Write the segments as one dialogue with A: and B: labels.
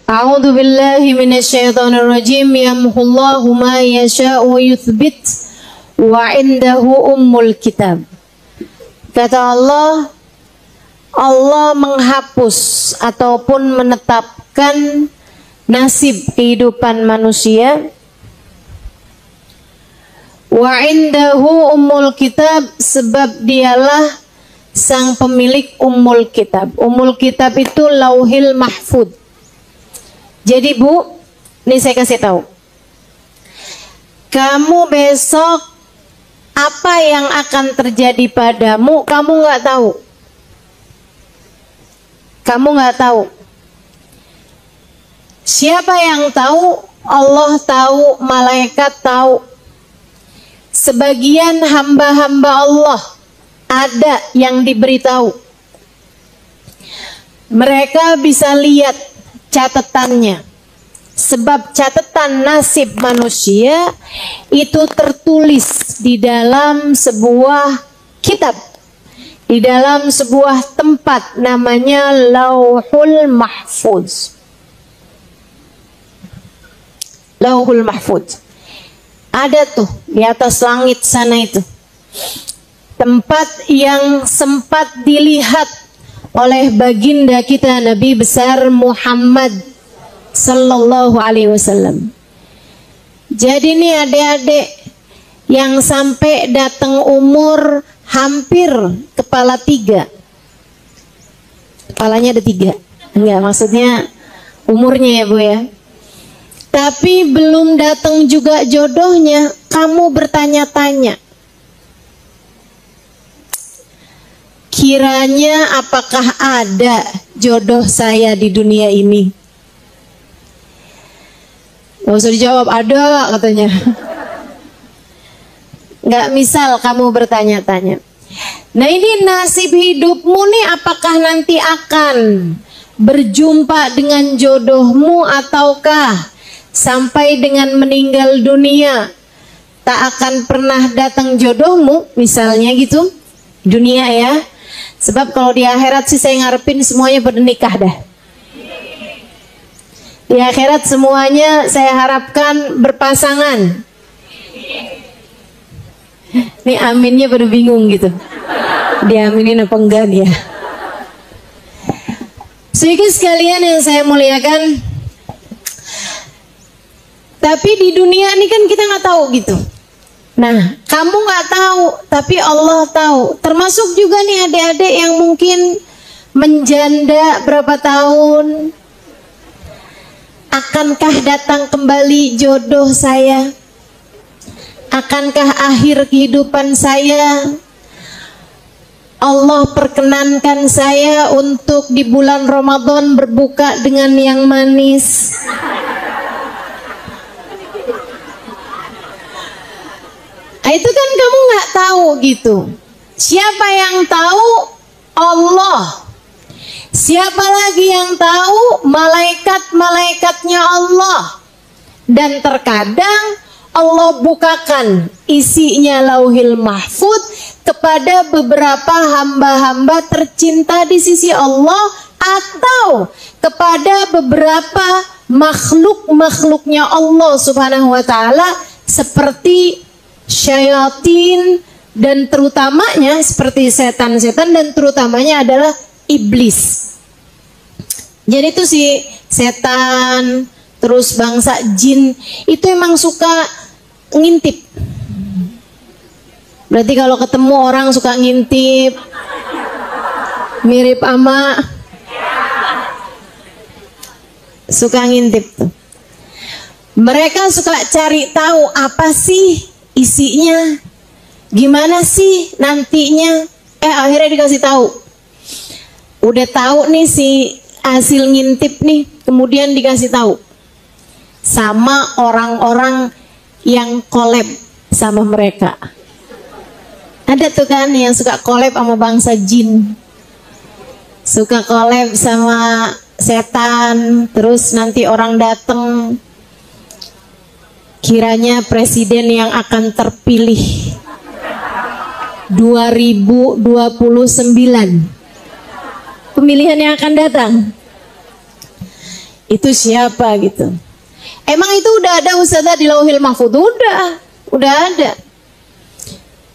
A: A'udzu billahi minasyaitonir rajim. Yamhullahu ma yasha'u wa yuthbit wa 'indahu ummul kitab. Kata Allah, Allah menghapus ataupun menetapkan nasib kehidupan manusia. Wa 'indahu ummul kitab, sebab dialah sang pemilik ummul kitab. Ummul kitab itu Lauhil Mahfud. Jadi Bu, ini saya kasih tahu. Kamu besok apa yang akan terjadi padamu, kamu nggak tahu. Kamu nggak tahu. Siapa yang tahu? Allah tahu, malaikat tahu. Sebagian hamba-hamba Allah ada yang diberitahu. Mereka bisa lihat catatannya, sebab catatan nasib manusia itu tertulis di dalam sebuah kitab, di dalam sebuah tempat namanya Lauhul Mahfuz. Lauhul Mahfuz ada tuh di atas langit sana, itu tempat yang sempat dilihat oleh baginda kita Nabi besar Muhammad sallallahu alaihi wasallam. Jadi ini adik-adik yang sampai datang umur hampir kepala 3. Kepalanya ada 3. Enggak, maksudnya umurnya ya Bu ya. Tapi belum datang juga jodohnya, kamu bertanya-tanya, kiranya apakah ada jodoh saya di dunia ini? Gak usah dijawab, ada katanya. Gak misal kamu bertanya-tanya. Nah ini nasib hidupmu nih, apakah nanti akan berjumpa dengan jodohmu ataukah sampai dengan meninggal dunia tak akan pernah datang jodohmu, misalnya gitu, dunia ya. Sebab kalau di akhirat sih saya ngarepin semuanya pada nikah dah. Di akhirat semuanya saya harapkan berpasangan. Ini aminnya pada bingung gitu. Diaminin apa enggak dia? Sedikit sekalian yang saya muliakan. Tapi di dunia ini kan kita nggak tahu gitu. Nah, kamu nggak tahu, tapi Allah tahu. Termasuk juga nih adik-adik yang mungkin menjanda berapa tahun. Akankah datang kembali jodoh saya? Akankah akhir kehidupan saya Allah perkenankan saya untuk di bulan Ramadan berbuka dengan yang manis? Itu kan kamu nggak tahu gitu. Siapa yang tahu? Allah. Siapa lagi yang tahu? Malaikat-malaikatnya Allah. Dan terkadang Allah bukakan isinya Lauhil Mahfud kepada beberapa hamba-hamba tercinta di sisi Allah, atau kepada beberapa makhluk-makhluknya Allah Subhanahu wa Ta'ala, seperti syayatin, dan terutamanya seperti setan-setan, dan terutamanya adalah iblis. Jadi itu si setan, terus bangsa jin itu emang suka ngintip. Berarti kalau ketemu orang suka ngintip, mirip ama, suka ngintip tuh. Mereka suka cari tahu apa sih isinya, gimana sih nantinya. Akhirnya dikasih tahu. Udah tahu nih si hasil ngintip nih, kemudian dikasih tahu sama orang-orang yang collab sama mereka. Ada tuh kan yang suka collab sama bangsa jin, suka collab sama setan. Terus nanti orang datang, kiranya presiden yang akan terpilih 2029, pemilihan yang akan datang, itu siapa gitu. Emang itu udah ada Ustazah di Lauhil Mahfudz? Udah ada.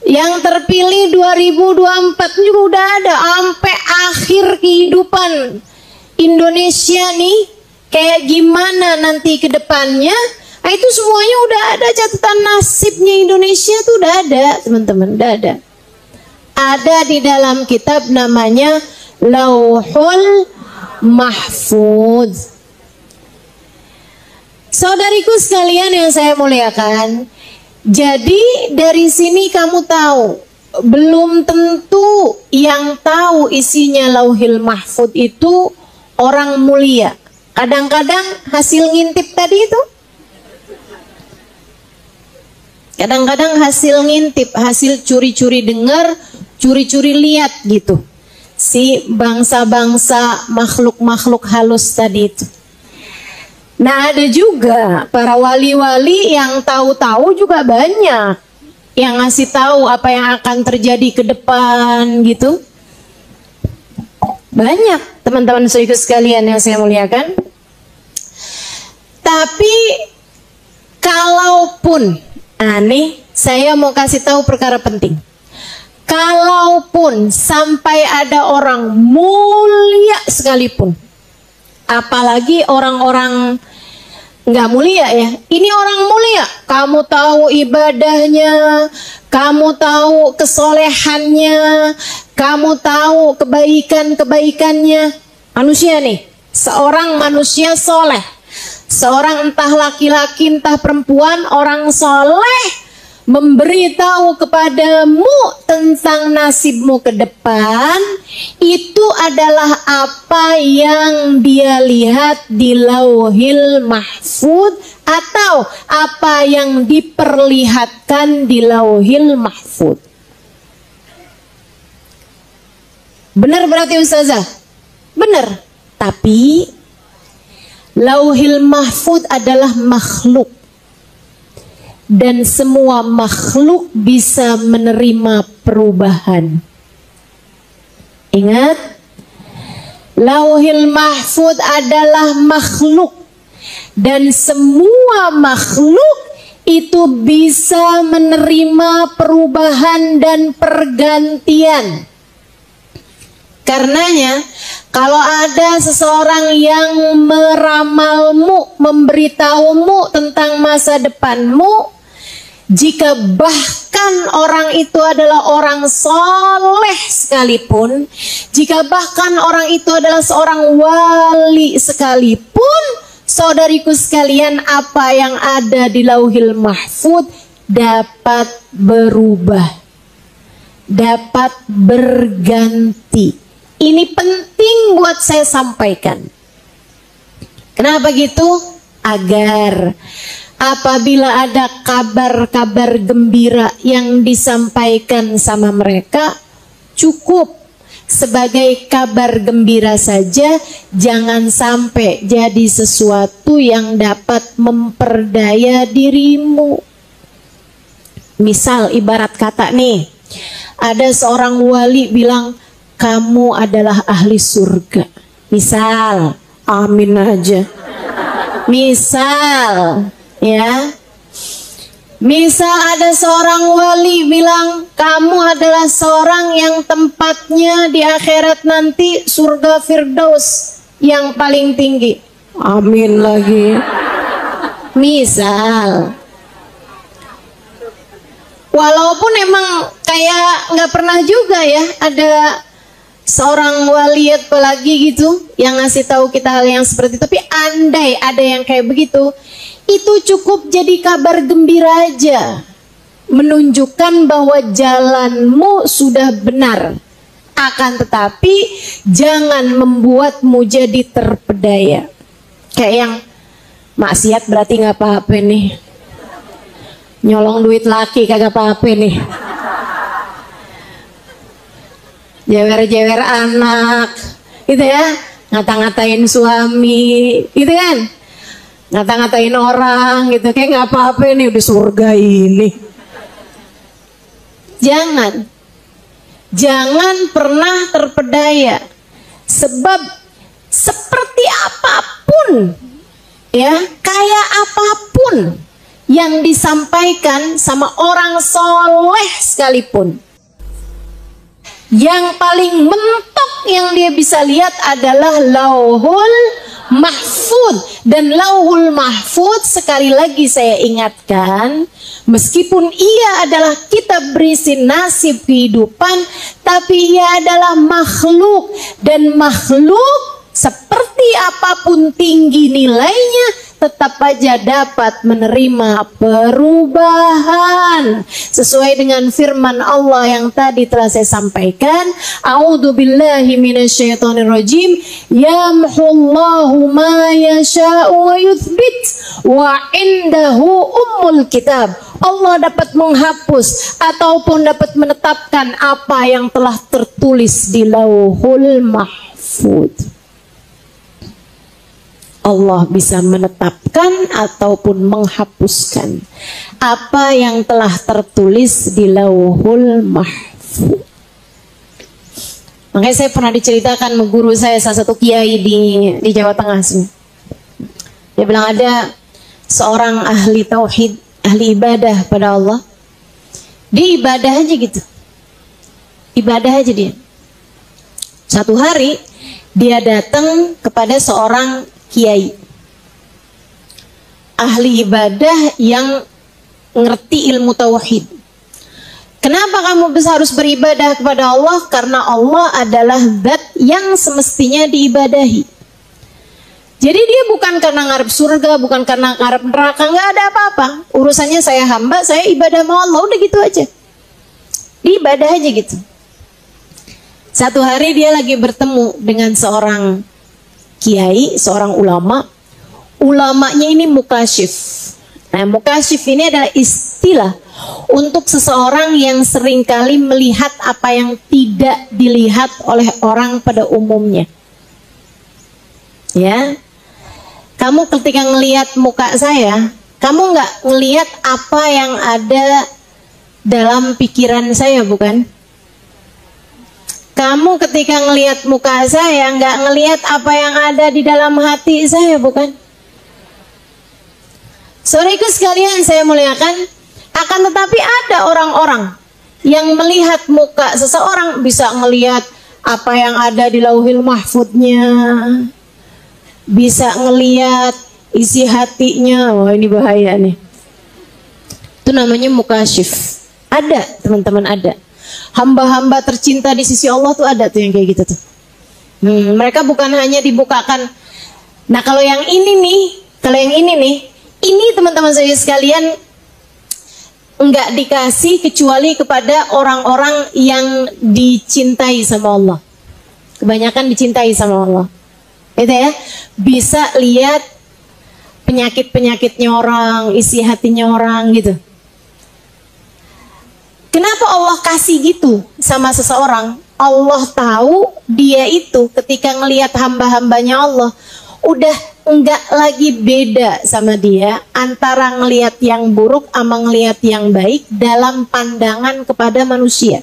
A: Yang terpilih 2024 juga udah ada, sampai akhir kehidupan Indonesia nih kayak gimana nanti ke depannya. Nah, itu semuanya udah ada, catatan nasibnya Indonesia tuh udah ada, teman-teman, udah ada. Ada di dalam kitab namanya Lauhul Mahfudz. Saudariku sekalian yang saya muliakan, jadi dari sini kamu tahu, belum tentu yang tahu isinya Lauhil Mahfudz itu orang mulia. Kadang-kadang hasil ngintip tadi itu, kadang-kadang hasil ngintip, hasil curi-curi dengar, curi-curi lihat gitu. Si bangsa-bangsa makhluk-makhluk halus tadi itu. Nah, ada juga para wali-wali yang tahu-tahu juga banyak, yang ngasih tahu apa yang akan terjadi ke depan gitu. Banyak teman-teman saudaraku sekalian yang saya muliakan. Tapi kalaupun, nih saya mau kasih tahu perkara penting. Kalaupun sampai ada orang mulia sekalipun, apalagi orang-orang nggak mulia ya, ini orang mulia, kamu tahu ibadahnya, kamu tahu kesolehannya, kamu tahu kebaikan-kebaikannya, manusia nih, seorang manusia soleh, seorang entah laki-laki entah perempuan, orang soleh memberitahu kepadamu tentang nasibmu ke depan, itu adalah apa yang dia lihat di Lauhil Mahfudz atau apa yang diperlihatkan di Lauhil Mahfudz. Benar berarti Ustazah? Benar. Tapi Lauhil Mahfudz adalah makhluk. Dan semua makhluk bisa menerima perubahan. Ingat, Lauhil Mahfudz adalah makhluk. Dan semua makhluk itu bisa menerima perubahan dan pergantian. Karenanya, kalau ada seseorang yang meramalmu, memberitahumu tentang masa depanmu, jika bahkan orang itu adalah orang soleh sekalipun, jika bahkan orang itu adalah seorang wali sekalipun, saudariku sekalian, apa yang ada di Lauhil Mahfudz dapat berubah, dapat berganti. Ini penting buat saya sampaikan. Kenapa gitu? Agar apabila ada kabar-kabar gembira yang disampaikan sama mereka, cukup sebagai kabar gembira saja, jangan sampai jadi sesuatu yang dapat memperdaya dirimu. Misal ibarat kata nih, ada seorang wali bilang, kamu adalah ahli surga. Misal, amin aja. Misal, ya. Misal ada seorang wali bilang, kamu adalah seorang yang tempatnya di akhirat nanti surga Firdaus yang paling tinggi. Amin lagi. Misal. Walaupun emang kayak nggak pernah juga ya ada seorang wali apalagi gitu yang ngasih tahu kita hal yang seperti itu. Tapi andai ada yang kayak begitu, itu cukup jadi kabar gembira aja, menunjukkan bahwa jalanmu sudah benar. Akan tetapi jangan membuatmu jadi terpedaya. Kayak yang maksiat berarti nggak apa-apa nih, nyolong duit laki kagak apa-apa nih, jewer-jewer anak gitu ya, ngata-ngatain suami gitu kan, ngata-ngatain orang gitu, kayak nggak apa-apa nih, udah surga ini. Jangan pernah terpedaya, sebab seperti apapun, ya, kayak apapun yang disampaikan sama orang soleh sekalipun, yang paling mentok yang dia bisa lihat adalah Lauhul Mahfud. Dan Lauhul Mahfud, sekali lagi saya ingatkan, meskipun ia adalah kitab berisi nasib kehidupan, tapi ia adalah makhluk, dan makhluk seperti apapun tinggi nilainya tetap aja dapat menerima perubahan sesuai dengan firman Allah yang tadi telah saya sampaikan. A'udzubillahi minasyaitonirrajim. Yamhullahu ma yasha'u wa yuthbit wa indahu ummul kitab. Allah dapat menghapus ataupun dapat menetapkan apa yang telah tertulis di Lauhul Mahfud. Allah bisa menetapkan ataupun menghapuskan apa yang telah tertulis di Lauhul Mahfud. Makanya saya pernah diceritakan guru saya, salah satu kiai di Jawa Tengah sini. Dia bilang ada seorang ahli tauhid, ahli ibadah pada Allah. Dia ibadah aja gitu. Ibadah aja dia. Satu hari dia datang kepada seorang kiai, ahli ibadah yang ngerti ilmu tauhid. Kenapa kamu harus beribadah kepada Allah? Karena Allah adalah zat yang semestinya diibadahi. Jadi dia bukan karena ngarep surga, bukan karena ngarep neraka, nggak ada apa-apa. Urusannya saya hamba, saya ibadah sama Allah, udah gitu aja. Ibadah aja gitu. Satu hari dia lagi bertemu dengan seorang kiai, seorang ulama. Ulamanya ini mukasyif. Nah, mukasyif ini adalah istilah untuk seseorang yang seringkali melihat apa yang tidak dilihat oleh orang pada umumnya. Ya, kamu ketika ngelihat muka saya, kamu nggak ngelihat apa yang ada dalam pikiran saya, bukan? Kamu ketika ngelihat muka saya nggak ngelihat apa yang ada di dalam hati saya, bukan? Saudaraku sekalian saya muliakan, akan tetapi ada orang-orang yang melihat muka seseorang bisa ngelihat apa yang ada di Lauhul Mahfudnya, bisa ngelihat isi hatinya. Wah, ini bahaya nih. Itu namanya mukasyif. Ada, teman-teman, ada. Hamba-hamba tercinta di sisi Allah tuh ada tuh yang kayak gitu tuh. Mereka bukan hanya dibukakan. Nah, kalau yang ini nih, ini teman-teman saya sekalian enggak dikasih kecuali kepada orang-orang yang dicintai sama Allah. Kebanyakan dicintai sama Allah. Itu ya, bisa lihat penyakit-penyakitnya orang, isi hatinya orang gitu. Kenapa Allah kasih gitu sama seseorang? Allah tahu dia itu ketika ngelihat hamba-hambanya Allah udah enggak lagi beda sama dia antara ngelihat yang buruk sama ngelihat yang baik dalam pandangan kepada manusia.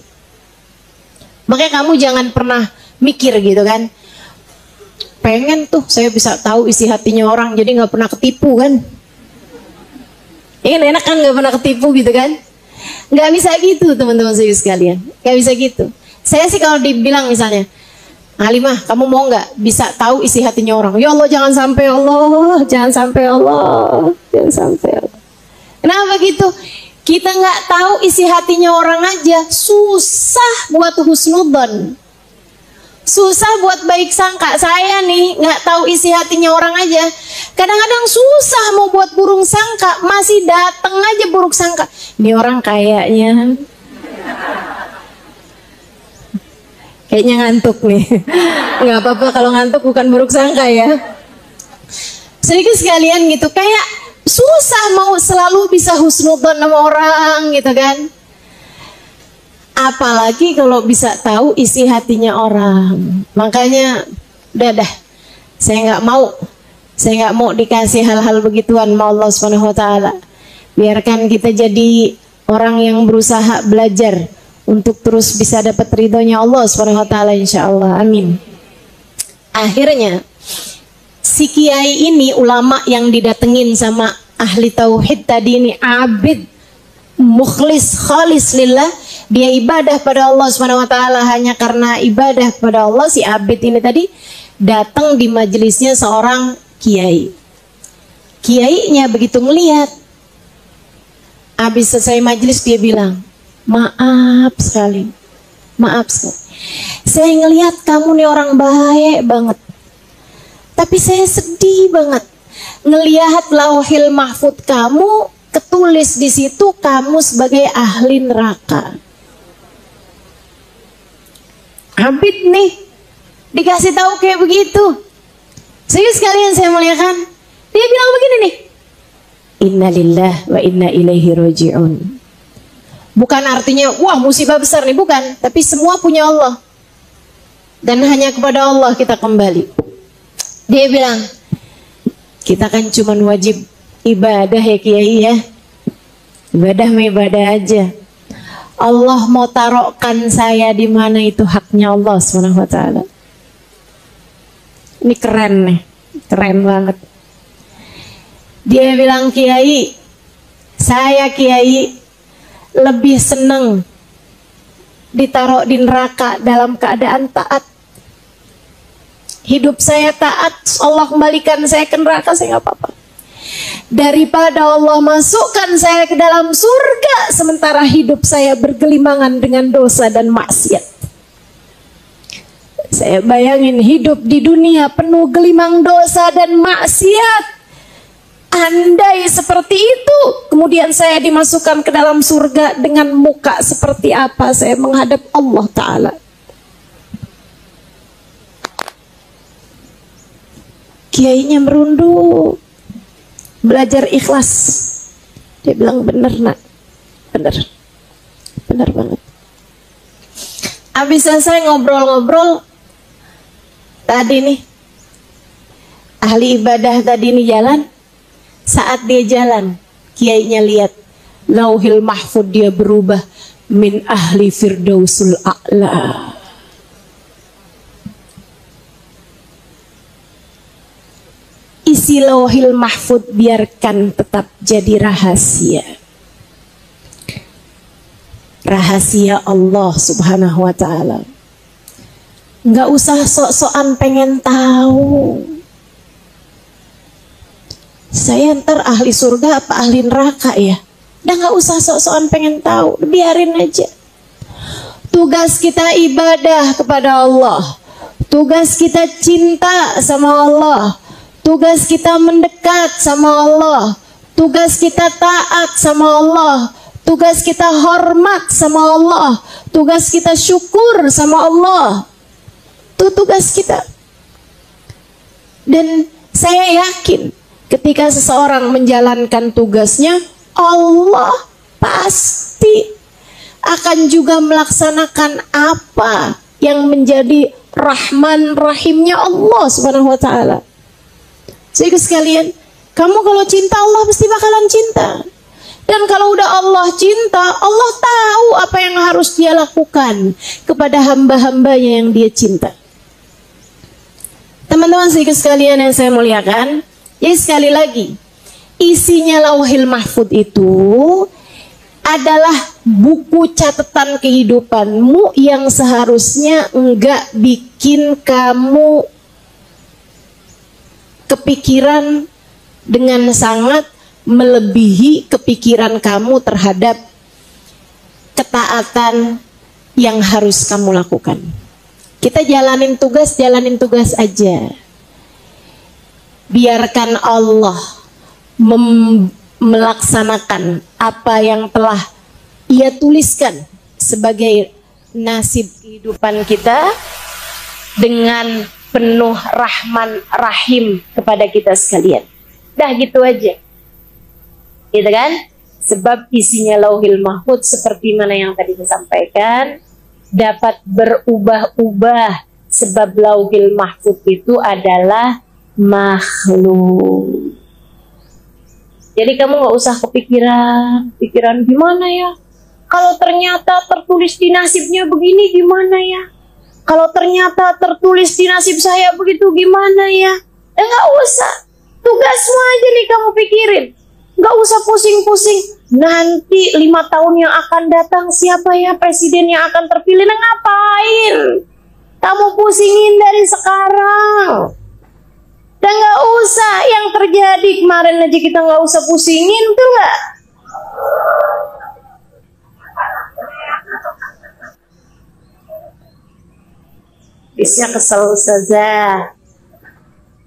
A: Makanya kamu jangan pernah mikir gitu kan, pengen tuh saya bisa tahu isi hatinya orang jadi nggak pernah ketipu kan. Ini enak kan nggak pernah ketipu gitu kan. Nggak bisa gitu teman-teman saya sekalian, nggak bisa gitu. Saya sih kalau dibilang misalnya, Halimah kamu mau nggak bisa tahu isi hatinya orang? Ya Allah jangan sampai, Allah jangan sampai, Allah jangan sampai. Kenapa gitu? Kita nggak tahu isi hatinya orang aja susah buat husnudzon, susah buat baik sangka. Saya nih nggak tahu isi hatinya orang aja, kadang-kadang susah mau buat buruk sangka, masih dateng aja buruk sangka. Ini orang kayaknya ngantuk nih. Nggak apa-apa kalau ngantuk, bukan buruk sangka ya. Sedikit sekalian gitu, kayak susah mau selalu bisa husnudzon sama orang gitu kan. Apalagi kalau bisa tahu isi hatinya orang. Makanya udah saya nggak mau dikasih hal-hal begituan sama Allah Subhanahu wa taala. Biarkan kita jadi orang yang berusaha belajar untuk terus bisa dapat ridhonya Allah Subhanahu wa taala insyaallah. Amin. Akhirnya si kiai ini, ulama yang didatengin sama ahli tauhid tadi ini, abid mukhlis khalis lillah, dia ibadah pada Allah Subhanahu wa taala hanya karena ibadah pada Allah. Si abid ini tadi datang di majelisnya seorang kiai. Kiainya begitu melihat, habis selesai majelis dia bilang, maaf sekali, saya ngelihat kamu nih orang baik banget, tapi saya sedih banget ngelihat lauhil mahfud kamu ketulis di situ kamu sebagai ahli neraka. Abid nih dikasih tahu kayak begitu. Serius kalian saya muliakan. Dia bilang begini nih, innalillah wa inna ilaihi raji'un. Bukan artinya wah musibah besar nih, bukan, tapi semua punya Allah dan hanya kepada Allah kita kembali. Dia bilang, kita kan cuma wajib ibadah ya kiai ya, ibadah aja. Allah mau taruhkan saya di mana itu haknya Allah Subhanahu wa taala. Ini keren nih, keren banget. Dia bilang, kiai, saya kiai lebih seneng ditaruh di neraka dalam keadaan taat. Hidup saya taat, Allah kembalikan saya ke neraka, saya nggak apa-apa, daripada Allah masukkan saya ke dalam surga sementara hidup saya bergelimangan dengan dosa dan maksiat. Saya bayangin hidup di dunia penuh gelimang dosa dan maksiat. Andai seperti itu, kemudian saya dimasukkan ke dalam surga, dengan muka seperti apa saya menghadap Allah Ta'ala. Kiainya merunduk, belajar ikhlas. Dia bilang, bener nak, bener banget. Habis selesai ngobrol-ngobrol, tadi nih, ahli ibadah tadi nih jalan. Saat dia jalan, kiainya lihat lauhil mahfud dia berubah min ahli firdausul a'la. Isi lauhil mahfud biarkan tetap jadi rahasia. Rahasia Allah Subhanahu wa ta'ala. Nggak usah sok-sokan pengen tahu. Saya ntar ahli surga apa ahli neraka ya? Udah nggak usah sok-sokan pengen tahu, biarin aja. Tugas kita ibadah kepada Allah, tugas kita cinta sama Allah, tugas kita mendekat sama Allah, tugas kita taat sama Allah, tugas kita hormat sama Allah, tugas kita syukur sama Allah. Itu tugas kita. Dan saya yakin ketika seseorang menjalankan tugasnya, Allah pasti akan juga melaksanakan apa yang menjadi Rahman Rahimnya Allah Subhanahu wa ta'ala. Jadi sekalian, kamu kalau cinta Allah pasti bakalan cinta. Dan kalau udah Allah cinta, Allah tahu apa yang harus dia lakukan kepada hamba-hambanya yang dia cinta. Teman-teman sekalian yang saya muliakan, ya sekali lagi, isinya lauhil mahfud itu adalah buku catatan kehidupanmu yang seharusnya enggak bikin kamu kepikiran dengan sangat melebihi kepikiran kamu terhadap ketaatan yang harus kamu lakukan. Kita jalanin tugas aja. Biarkan Allah melaksanakan apa yang telah Ia tuliskan sebagai nasib kehidupan kita dengan penuh Rahman Rahim kepada kita sekalian. Dah gitu aja, gitu kan? Sebab isinya lauhil mahfud seperti mana yang tadi saya sampaikan, dapat berubah-ubah. Sebab lauhil mahfud itu adalah makhluk. Jadi kamu nggak usah pikiran gimana ya? Kalau ternyata tertulis di nasibnya begini gimana ya? Kalau ternyata tertulis di nasib saya begitu gimana ya? Nggak usah. Tugasmu aja nih kamu pikirin. Nggak usah pusing-pusing. Nanti 5 tahun yang akan datang siapa ya presiden yang akan terpilih? Nah, ngapain? Kamu pusingin dari sekarang. Dan nggak usah yang terjadi kemarin aja kita nggak usah pusingin tuh nggak? Bisa kesel saja.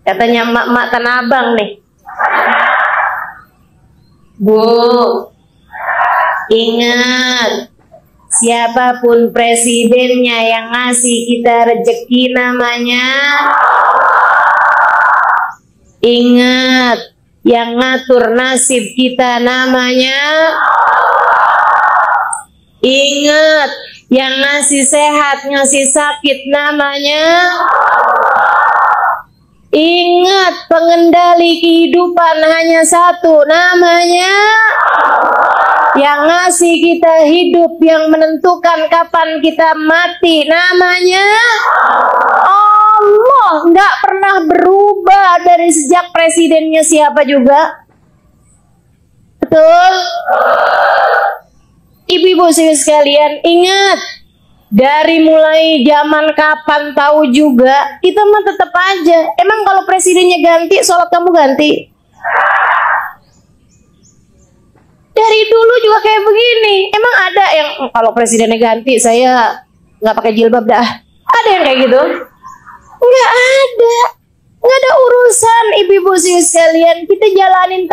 A: Katanya emak-emak Tanah Abang nih. Bu, ingat, siapapun presidennya yang ngasih kita rezeki namanya, ingat, yang ngatur nasib kita namanya, ingat, yang ngasih sehat, ngasih sakit namanya, ingat, pengendali kehidupan hanya satu namanya, yang ngasih kita hidup, yang menentukan kapan kita mati namanya Allah. Nggak pernah berubah dari sejak presidennya siapa juga. Betul? Ibu-ibu sekalian, ingat, dari mulai zaman kapan tahu juga, kita mah tetap aja. Emang kalau presidennya ganti, sholat kamu ganti? Dari dulu juga kayak begini. Emang ada yang kalau presidennya ganti, saya nggak pakai jilbab dah? Ada yang kayak gitu? Nggak ada. Nggak ada urusan, ibu-ibu sekalian. Kita jalanin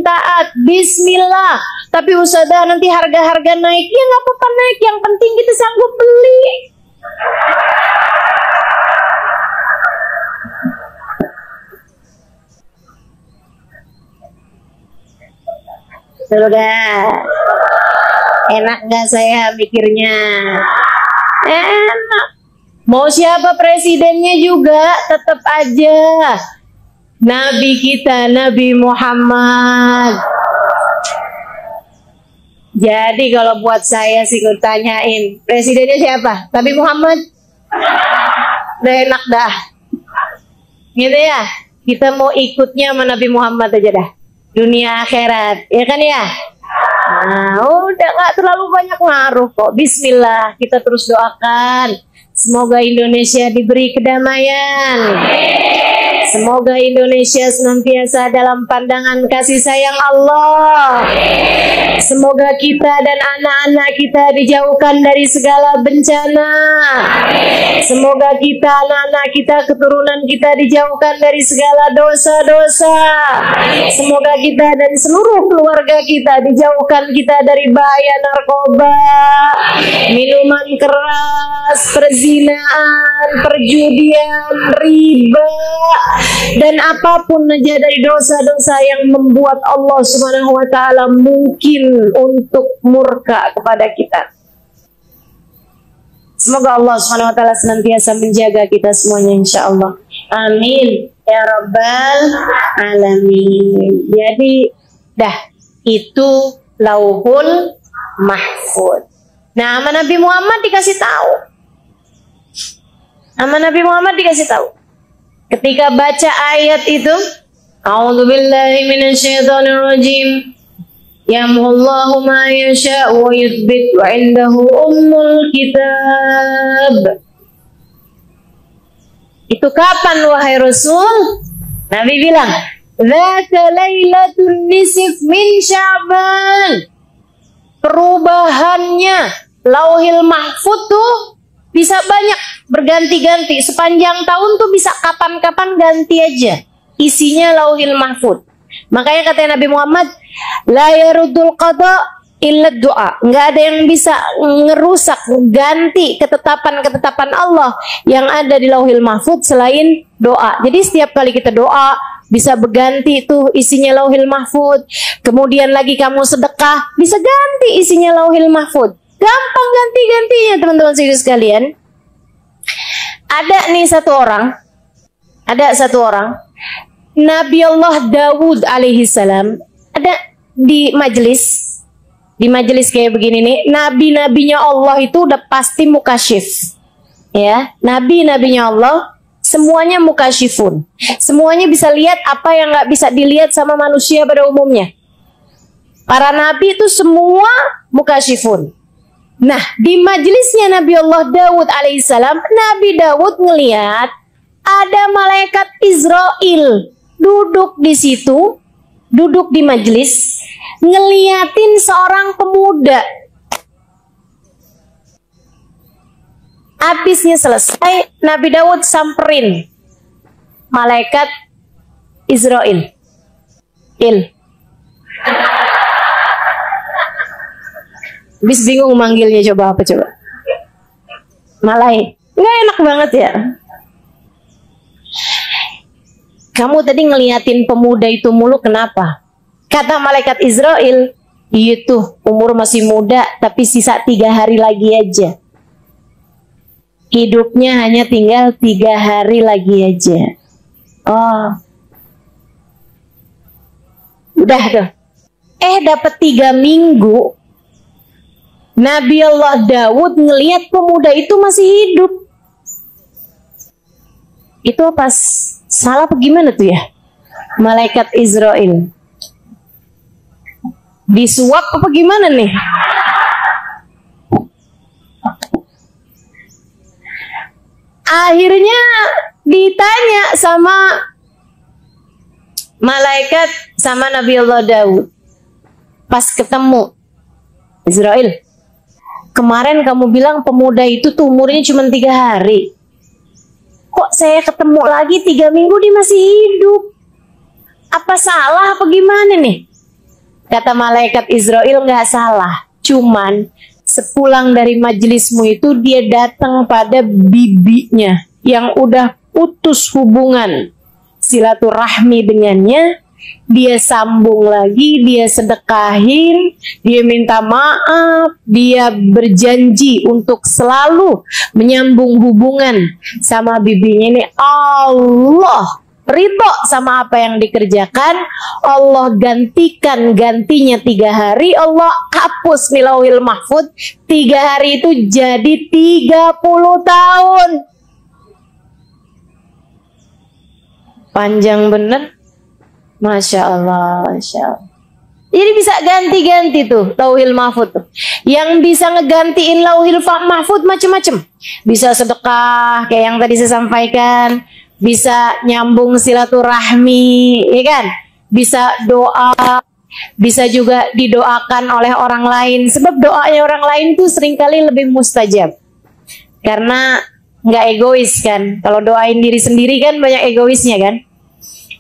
A: taat. Bismillah. Tapi usaha nanti harga-harga naik, ya nggak apa-apa naik. Yang penting kita sanggup beli. Sudah. Enak nggak saya mikirnya? Enak. Mau siapa presidennya juga tetap aja Nabi kita, Nabi Muhammad. Jadi kalau buat saya sih tanyain, presidennya siapa? Nabi Muhammad? Udah enak dah. Gitu ya. Kita mau ikutnya sama Nabi Muhammad aja dah. Dunia akhirat, ya kan ya? Nah, udah gak terlalu banyak ngaruh kok. Bismillah, kita terus doakan. Semoga Indonesia diberi kedamaian. Semoga Indonesia senantiasa dalam pandangan kasih sayang Allah. Semoga kita dan anak-anak kita dijauhkan dari segala bencana. Semoga kita, anak-anak kita, keturunan kita dijauhkan dari segala dosa-dosa. Semoga kita dan seluruh keluarga kita dijauhkan kita dari bahaya narkoba, minuman keras, perzinaan, perjudian, riba, dan apapun aja dari dosa-dosa yang membuat Allah Subhanahu wa taala mungkin untuk murka kepada kita. Semoga Allah Subhanahu wa taala senantiasa menjaga kita semuanya insyaallah. Amin ya rabbal alamin. Jadi dah itu Lauhul Mahfuz. Nah, sama Nabi Muhammad dikasih tahu. Sama Nabi Muhammad dikasih tahu. Ketika baca ayat itu, A'udzubillahi minasyaitonirrajim. Yamhullahu ma yasha' wa yuthbit wa indahu ummul kitab. Itu kapan wahai Rasul? Nabi bilang, "Dzaka lailatun nisf min Sya'ban." Perubahannya Lauhil Mahfuz tuh bisa banyak, berganti-ganti. Sepanjang tahun tuh bisa kapan-kapan ganti aja. Isinya Lauhil Mahfuz. Makanya kata Nabi Muhammad, la yarudul qada illa doa. Nggak ada yang bisa ngerusak, ganti ketetapan-ketetapan Allah yang ada di Lauhil Mahfuz selain doa. Jadi setiap kali kita doa bisa berganti tuh isinya Lauhil Mahfuz. Kemudian lagi kamu sedekah bisa ganti isinya Lauhil Mahfuz. Gampang ganti-gantinya teman-teman sekalian. Ada nih satu orang, Nabi Allah Dawud alaihi salam, ada di majelis kayak begini nih. Nabi-nabinya Allah itu udah pasti mukasyif, ya. Nabi-nabinya Allah
B: Semuanya mukasyifun. Semuanya bisa lihat apa yang nggak bisa dilihat sama manusia pada umumnya. Para nabi itu semua mukasyifun. Nah, di majelisnya Nabi Allah Daud alaihissalam, Nabi Daud ngelihat ada malaikat Israel duduk di situ, duduk di majelis, ngeliatin seorang pemuda. Habisnya selesai, Nabi Daud samperin malaikat Israel. Habis bingung manggilnya, coba apa coba? Malai. Nggak enak banget ya. Kamu tadi ngeliatin pemuda itu mulu, kenapa? Kata malaikat Israel, itu umur masih muda, tapi sisa 3 hari lagi aja. Hidupnya hanya tinggal 3 hari lagi aja. Oh, udah tuh. Dapat 3 minggu. Nabi Allah Daud ngelihat pemuda itu masih hidup. Itu apa salah apa gimana tuh ya? Malaikat Israel disuap apa gimana nih? Akhirnya ditanya sama malaikat sama Nabi Allah Daud. Pas ketemu, Israel, kemarin kamu bilang pemuda itu tuh umurnya cuma 3 hari. Kok saya ketemu lagi 3 minggu dia masih hidup? Apa salah apa gimana nih? Kata malaikat Israel, nggak salah. Cuman sepulang dari majelismu itu dia datang pada bibinya yang udah putus hubungan silaturahmi dengannya. Dia sambung lagi, dia sedekahin, dia minta maaf, dia berjanji untuk selalu menyambung hubungan sama bibinya ini. Allah ridho sama apa yang dikerjakan, Allah gantikan gantinya 3 hari, Allah hapus di Lauhil Mahfud 3 hari itu jadi 30 tahun. Panjang bener. Masya Allah, Masya Allah. Jadi bisa ganti-ganti tuh Lauhil Mahfud tuh. Yang bisa ngegantiin Lauhil Mahfud macem-macem. Bisa sedekah kayak yang tadi saya sampaikan, bisa nyambung silaturahmi, ya kan? Bisa doa, bisa juga didoakan oleh orang lain. Sebab doanya orang lain tuh seringkali lebih mustajab. Karena nggak egois kan. Kalau doain diri sendiri kan banyak egoisnya kan.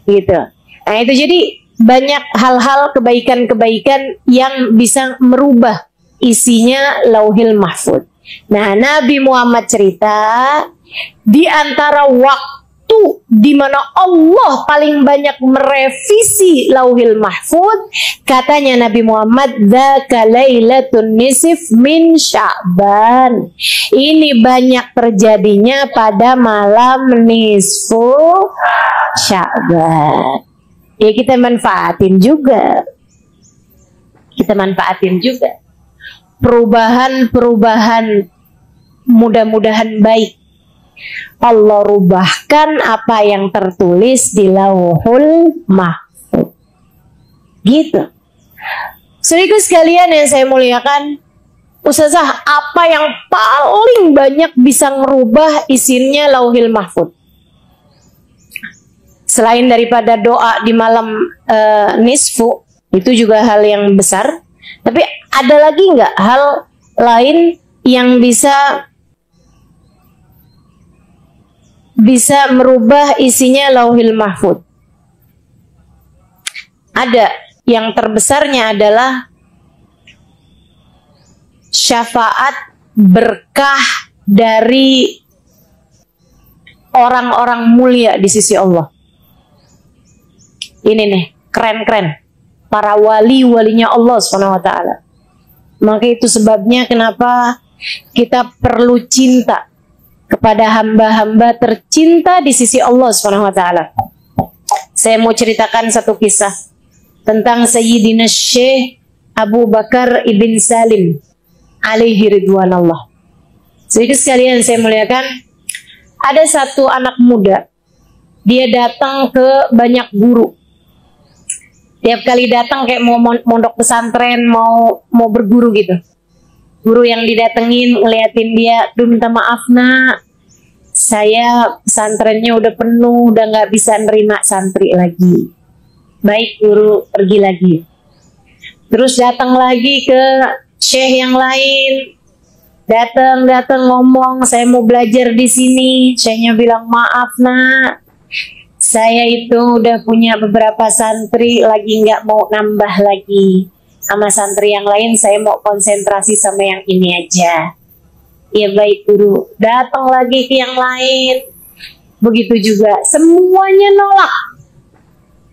B: Gitu. Nah itu jadi banyak hal-hal kebaikan-kebaikan yang bisa merubah isinya Lauhil Mahfud. Nah Nabi Muhammad cerita di antara waktu di mana Allah paling banyak merevisi Lauhil Mahfud, katanya Nabi Muhammad, dzaka lailatun nisf min Sya'ban. Ini banyak terjadinya pada malam nisfu Sya'ban. Ya kita manfaatin juga. Kita manfaatin juga. Perubahan-perubahan mudah-mudahan baik. Allah rubahkan apa yang tertulis di Lauhul Mahfud. Gitu. Saudaraku sekalian yang saya muliakan, Ustazah, apa yang paling banyak bisa merubah isinya Lauhil Mahfud? Selain daripada doa di malam nisfu, itu juga hal yang besar. Tapi ada lagi nggak hal lain yang bisa merubah isinya Lauhil Mahfud? Ada. Yang terbesarnya adalah syafaat berkah dari orang-orang mulia di sisi Allah. Ini nih, keren-keren. Para wali-walinya Allah SWT. Maka itu sebabnya kenapa kita perlu cinta kepada hamba-hamba tercinta di sisi Allah SWT. Saya mau ceritakan satu kisah tentang Sayyidina Syekh Abu Bakar ibn Salim alaihi ridwanallah. Sedikit sekalian saya muliakan, Ada satu anak muda, dia datang ke banyak guru. Tiap kali datang kayak mau mondok pesantren, mau berguru gitu. Guru yang didatengin ngeliatin dia, "Duh, minta maaf nak, saya pesantrennya udah penuh, udah nggak bisa nerima santri lagi." Baik guru, pergi lagi. Terus datang lagi ke syekh yang lain. Datang ngomong, "Saya mau belajar di sini." Syekhnya bilang, "Maaf nak, saya itu udah punya beberapa santri, lagi nggak mau nambah lagi sama santri yang lain, saya mau konsentrasi sama yang ini aja." "Ya baik guru." Datang lagi ke yang lain, begitu juga, semuanya nolak.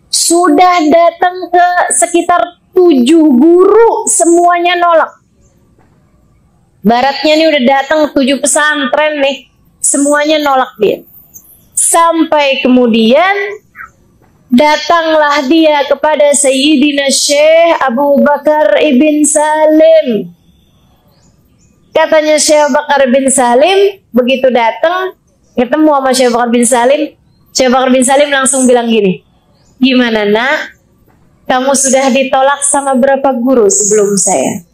B: Sudah datang ke sekitar 7 guru, semuanya nolak. Baratnya nih udah datang 7 pesantren nih, semuanya nolak dia. Sampai kemudian datanglah dia kepada Sayyidina Syekh Abu Bakar ibn Salim. Katanya Syekh Abu Bakar bin Salim, begitu datang ketemu sama Syekh Abu Bakar bin Salim, Syekh Abu Bakar bin Salim langsung bilang gini, "Gimana nak, kamu sudah ditolak sama berapa guru sebelum saya?"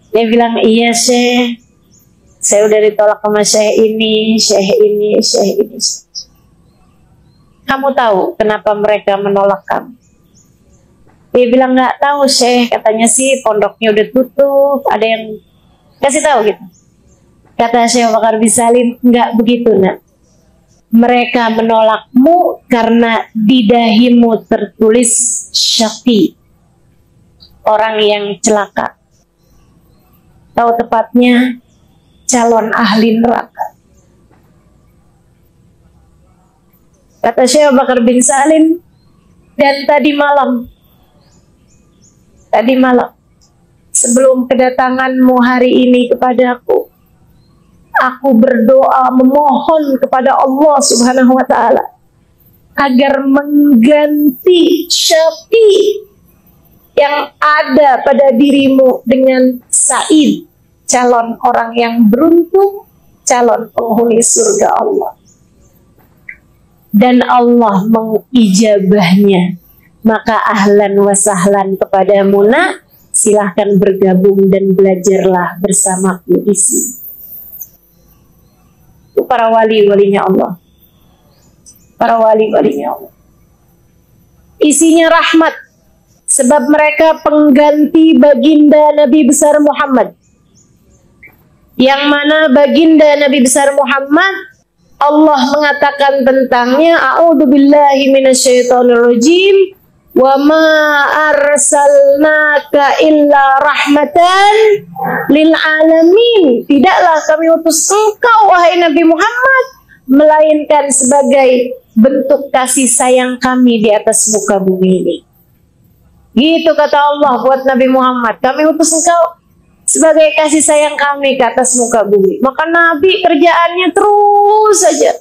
B: Dia bilang, "Iya Syekh, saya udah ditolak sama Syekh ini, Syekh ini, Syekh ini." "Kamu tahu kenapa mereka menolak kamu?" Dia bilang, "Nggak tahu Syekh, katanya sih pondoknya udah tutup, ada yang kasih tahu gitu." Kata Syekh Bakar bin Salim, "Nggak begitu nak. Mereka menolakmu karena di dahimu tertulis syaqi, orang yang celaka. Tahu tepatnya calon ahli neraka." Kata Syekh Bakar bin Salim, "Dan tadi malam sebelum kedatanganmu hari ini kepadaku, aku berdoa memohon kepada Allah Subhanahu wa Ta'ala agar mengganti syaqi yang ada pada dirimu dengan Sa'id, calon orang yang beruntung, calon penghuni surga Allah. Dan Allah mengijabahnya. Maka ahlan wa sahlan kepadamu nak, silahkan bergabung dan belajarlah bersamaku di sini." Itu para wali-walinya Allah. Para wali-walinya Allah. Isinya rahmat. Sebab mereka pengganti baginda Nabi besar Muhammad. Yang mana baginda Nabi besar Muhammad, Allah mengatakan tentangnya, "A'udzubillahi minasyaitonirrajim. Wa ma arsalnaka illa rahmatan lil alamin." Tidaklah kami utus engkau wahai Nabi Muhammad melainkan sebagai bentuk kasih sayang kami di atas muka bumi ini. Gitu kata Allah buat Nabi Muhammad, kami utus engkau sebagai kasih sayang kami ke atas muka bumi. Maka Nabi kerjaannya terus saja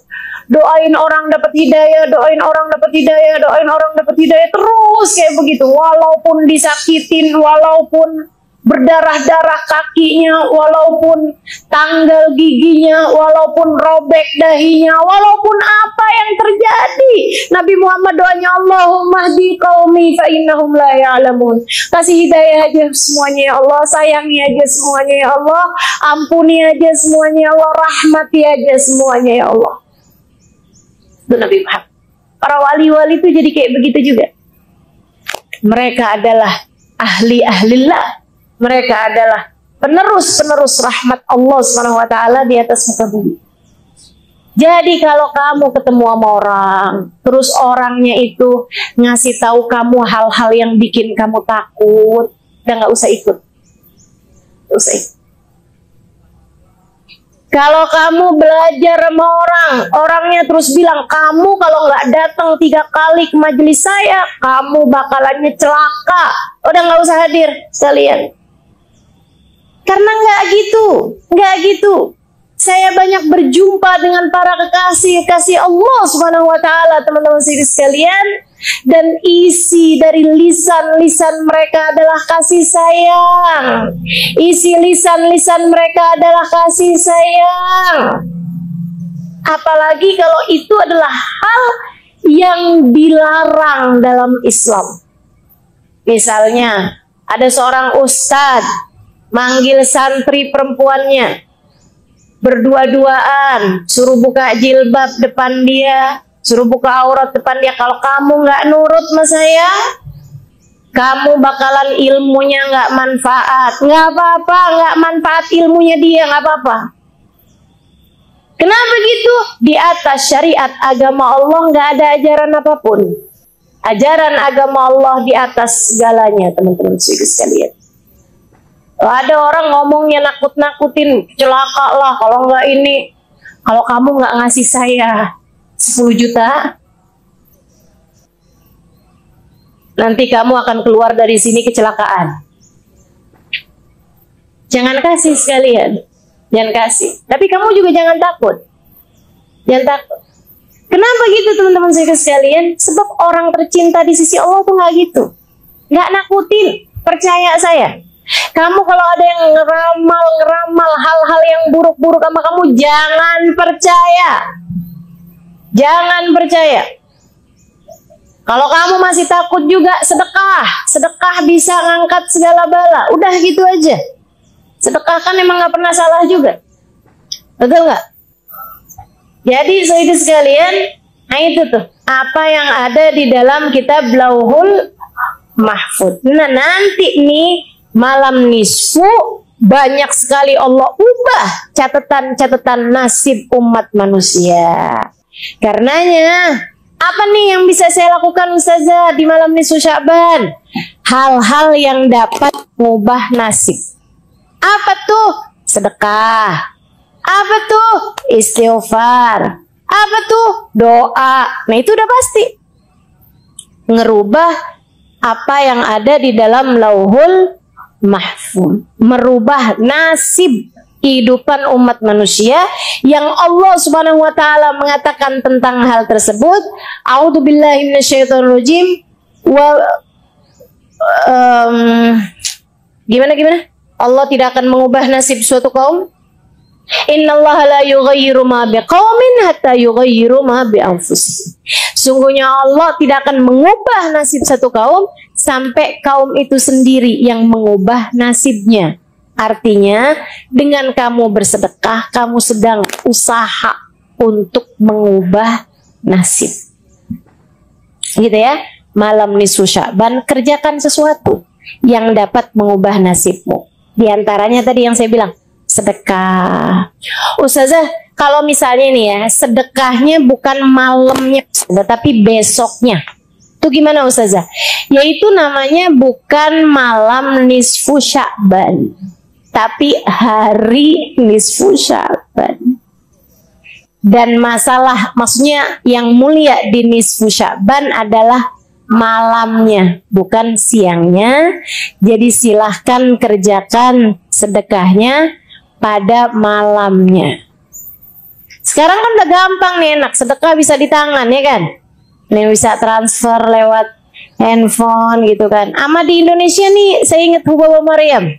B: doain orang dapat hidayah, doain orang dapat hidayah, doain orang dapat hidayah, terus kayak begitu. Walaupun disakitin, walaupun berdarah-darah kakinya, walaupun tanggal giginya, walaupun robek dahinya, walaupun apa yang terjadi, Nabi Muhammad doanya, "Allahumma hdi qaumi fa innahum la ya'lamun." Kasih hidayah aja semuanya ya Allah, sayangi aja semuanya ya Allah, ampuni aja semuanya ya Allah, rahmati aja semuanya ya Allah. Itu Nabi Muhammad. Para wali-wali itu jadi kayak begitu juga. Mereka adalah ahli-ahlillah. Mereka adalah penerus-penerus rahmat Allah SWT di atas muka bumi. Jadi kalau kamu ketemu sama orang, terus orangnya itu ngasih tahu kamu hal-hal yang bikin kamu takut, udah nggak usah ikut. Nggak usah ikut. Kalau kamu belajar sama orang, orangnya terus bilang, "Kamu kalau nggak datang 3 kali ke majelis saya, kamu bakalannya celaka." Udah nggak usah hadir sekalian. Karena nggak gitu. Saya banyak berjumpa dengan para kekasih Allah Subhanahu wa Ta'ala, teman-teman sekalian, dan isi dari lisan-lisan mereka adalah kasih sayang. Isi lisan-lisan mereka adalah kasih sayang. Apalagi kalau itu adalah hal yang dilarang dalam Islam. Misalnya, ada seorang ustadz manggil santri perempuannya, berdua-duaan, suruh buka jilbab depan dia, suruh buka aurat depan dia. Kalau kamu nggak nurut sama saya, kamu bakalan ilmunya nggak manfaat. Nggak apa-apa, nggak manfaat ilmunya dia, nggak apa-apa. Kenapa gitu? Di atas syariat agama Allah nggak ada ajaran apapun. Ajaran agama Allah di atas segalanya, teman-teman sekalian. Ada orang ngomongnya nakut-nakutin, celaka lah kalau nggak ini, kalau kamu nggak ngasih saya 10 juta, nanti kamu akan keluar dari sini kecelakaan. Jangan kasih sekalian, jangan kasih. Tapi kamu juga jangan takut, jangan takut. Kenapa gitu teman-teman saya sekalian? Sebab orang tercinta di sisi Allah tuh nggak gitu, nggak nakutin. Percaya saya. Kamu kalau ada yang ngeramal hal-hal yang buruk-buruk sama kamu, jangan percaya. Jangan percaya. Kalau kamu masih takut juga, sedekah. Sedekah bisa ngangkat segala bala. Udah gitu aja. Sedekah kan emang nggak pernah salah juga. Betul nggak? Jadi saudara sekalian, nah itu tuh apa yang ada di dalam kitab Lauhul Mahfud. Nah nanti nih malam nisfu banyak sekali Allah ubah catatan-catatan nasib umat manusia. Karenanya apa nih yang bisa saya lakukan Ustazah di malam nisfu Sya'ban? Hal-hal yang dapat mengubah nasib. Apa tuh? Sedekah. Apa tuh? Istighfar. Apa tuh? Doa. Nah itu udah pasti ngerubah apa yang ada di dalam Lauhul Mahfud, merubah nasib kehidupan umat manusia yang Allah Subhanahu wa taala mengatakan tentang hal tersebut. A'udzubillahi minasyaitonirrajim. Gimana? Allah tidak akan mengubah nasib suatu kaum. Innallaha la yughayyiru ma biqaumin hatta yughayyiru ma bi anfusihim. Sungguhnya Allah tidak akan mengubah nasib satu kaum sampai kaum itu sendiri yang mengubah nasibnya. Artinya, dengan kamu bersedekah, kamu sedang usaha untuk mengubah nasib. Gitu ya. Malam nisfu Sya'ban, kerjakan sesuatu yang dapat mengubah nasibmu. Di antaranya tadi yang saya bilang, sedekah. Ustazah, kalau misalnya nih ya, sedekahnya bukan malamnya, tapi besoknya. Itu gimana Ustazah? Yaitu namanya bukan malam nisfu Sya'ban, tapi hari nisfu Sya'ban. Dan maksudnya yang mulia di nisfu Sya'ban adalah malamnya, bukan siangnya. Jadi silahkan kerjakan sedekahnya pada malamnya. Sekarang kan udah gampang nih, enak, sedekah bisa di tangan ya kan. Ini bisa transfer lewat handphone gitu kan. Ama di Indonesia nih, saya ingat Baba Maryam,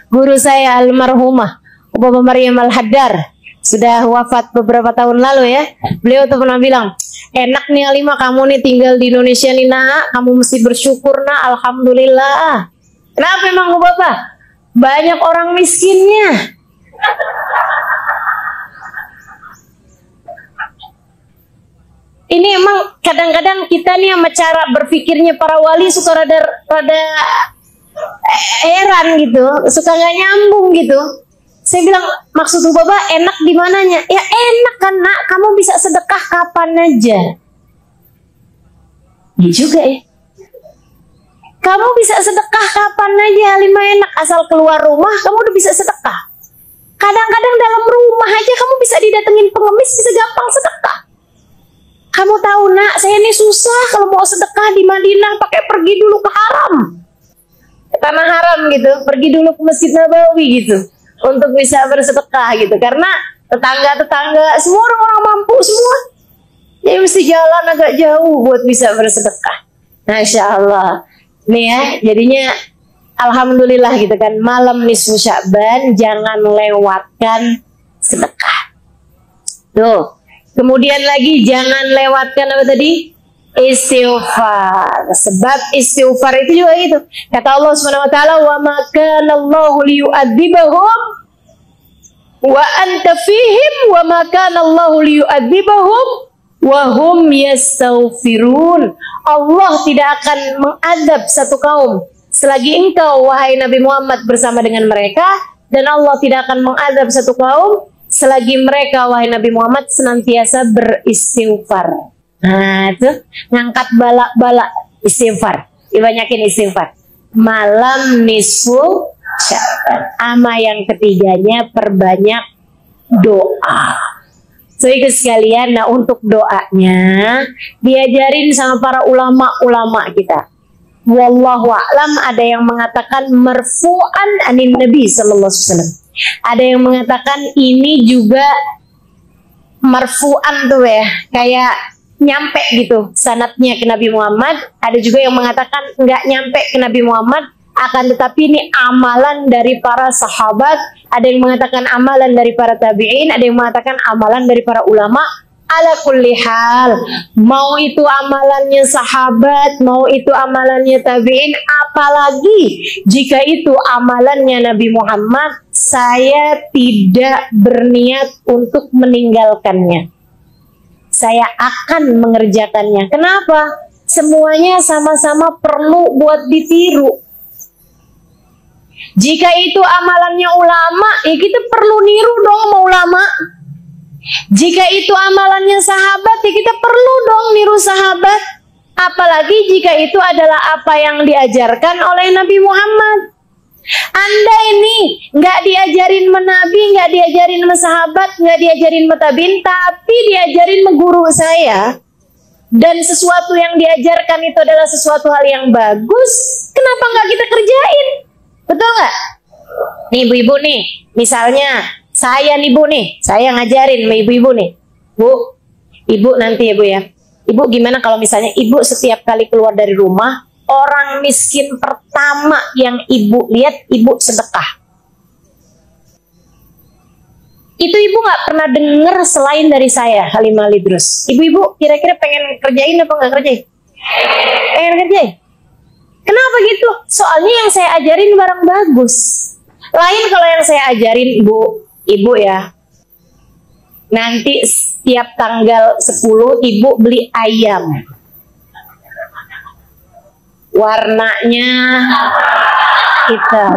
B: guru saya almarhumah Baba Maryam Al-Haddar, sudah wafat beberapa tahun lalu ya. Beliau tuh pernah bilang, enak nih Alimah, kamu nih tinggal di Indonesia nih nak, kamu mesti bersyukur nak, alhamdulillah. Kenapa emang Bapak? Banyak orang miskinnya. Ini emang kadang-kadang kita nih sama cara berpikirnya para wali suka rada heran gitu, suka nggak nyambung gitu. Saya bilang, maksud Bapak enak di mananya? Ya enak kan nak, kamu bisa sedekah kapan aja. Ya juga ya. Kamu bisa sedekah kapan aja, Halimah, enak, asal keluar rumah kamu udah bisa sedekah. Kadang-kadang dalam rumah aja kamu bisa didatengin pengemis, bisa gampang sedekah. Kamu tahu nak, saya ini susah kalau mau sedekah di Madinah, pakai pergi dulu ke haram, ke tanah haram gitu, pergi dulu ke Masjid Nabawi gitu, untuk bisa bersedekah gitu. Karena tetangga-tetangga semua orang-orang mampu semua, jadi mesti jalan agak jauh buat bisa bersedekah. Masya Allah. Nih ya, jadinya alhamdulillah gitu kan, malam nisfu Sya'ban jangan lewatkan sedekah. Tuh, Kemudian lagi jangan lewatkan apa tadi? Istighfar. Sebab istighfar itu juga itu. Kata Allah Subhanahu wa taala, "Wa ma kana Allahu liyu'adzibahum wa anta fihim wa ma kana Allahu liyu'adzibahum wa hum yastaghfirun." Allah tidak akan mengadab satu kaum selagi engkau wahai Nabi Muhammad bersama dengan mereka, dan Allah tidak akan mengadab satu kaum selagi mereka wahai Nabi Muhammad senantiasa beristighfar. Nah, itu ngangkat balak-balak istighfar. Dibanyakin istighfar. Malam nisfu Sya'ban. Ama yang ketiganya perbanyak doa. So ikut sekalian, nah untuk doanya diajarin sama para ulama-ulama kita. Wallahu a'lam, ada yang mengatakan marfu'an anin Nabi sallallahu alaihi wasallam. Ada yang mengatakan ini juga marfu'an tuh ya, kayak nyampe gitu sanadnya ke Nabi Muhammad. Ada juga yang mengatakan nggak nyampe ke Nabi Muhammad, akan tetapi ini amalan dari para sahabat. Ada yang mengatakan amalan dari para tabi'in, ada yang mengatakan amalan dari para ulama. Ala kulli hal, mau itu amalannya sahabat, mau itu amalannya tabi'in, apalagi jika itu amalannya Nabi Muhammad, saya tidak berniat untuk meninggalkannya. Saya akan mengerjakannya. Kenapa? Semuanya sama-sama perlu buat ditiru. Jika itu amalannya ulama, ya kita perlu niru dong sama ulama. Jika itu amalannya sahabat, ya kita perlu dong niru sahabat. Apalagi jika itu adalah apa yang diajarkan oleh Nabi Muhammad. Anda ini nggak diajarin sama Nabi, nggak diajarin sama sahabat, nggak diajarin sama tabiin, tapi diajarin sama guru saya. Dan sesuatu yang diajarkan itu adalah sesuatu hal yang bagus. Kenapa nggak kita kerjain? Betul nggak? Nih ibu-ibu nih, misalnya saya nih Bu nih, saya ngajarin sama ibu-ibu nih. Bu, ibu nanti ya Bu ya. Ibu gimana kalau misalnya ibu setiap kali keluar dari rumah, orang miskin pertama yang ibu lihat, ibu sedekah. Itu ibu nggak pernah dengar selain dari saya, Halimah Lidrus. Ibu-ibu kira-kira pengen kerjain apa nggak kerjain? Pengen kerjain. Kenapa gitu? Soalnya yang saya ajarin barang bagus. Lain kalau yang saya ajarin ibu ya. Nanti setiap tanggal 10 ibu beli ayam. Warnanya hitam.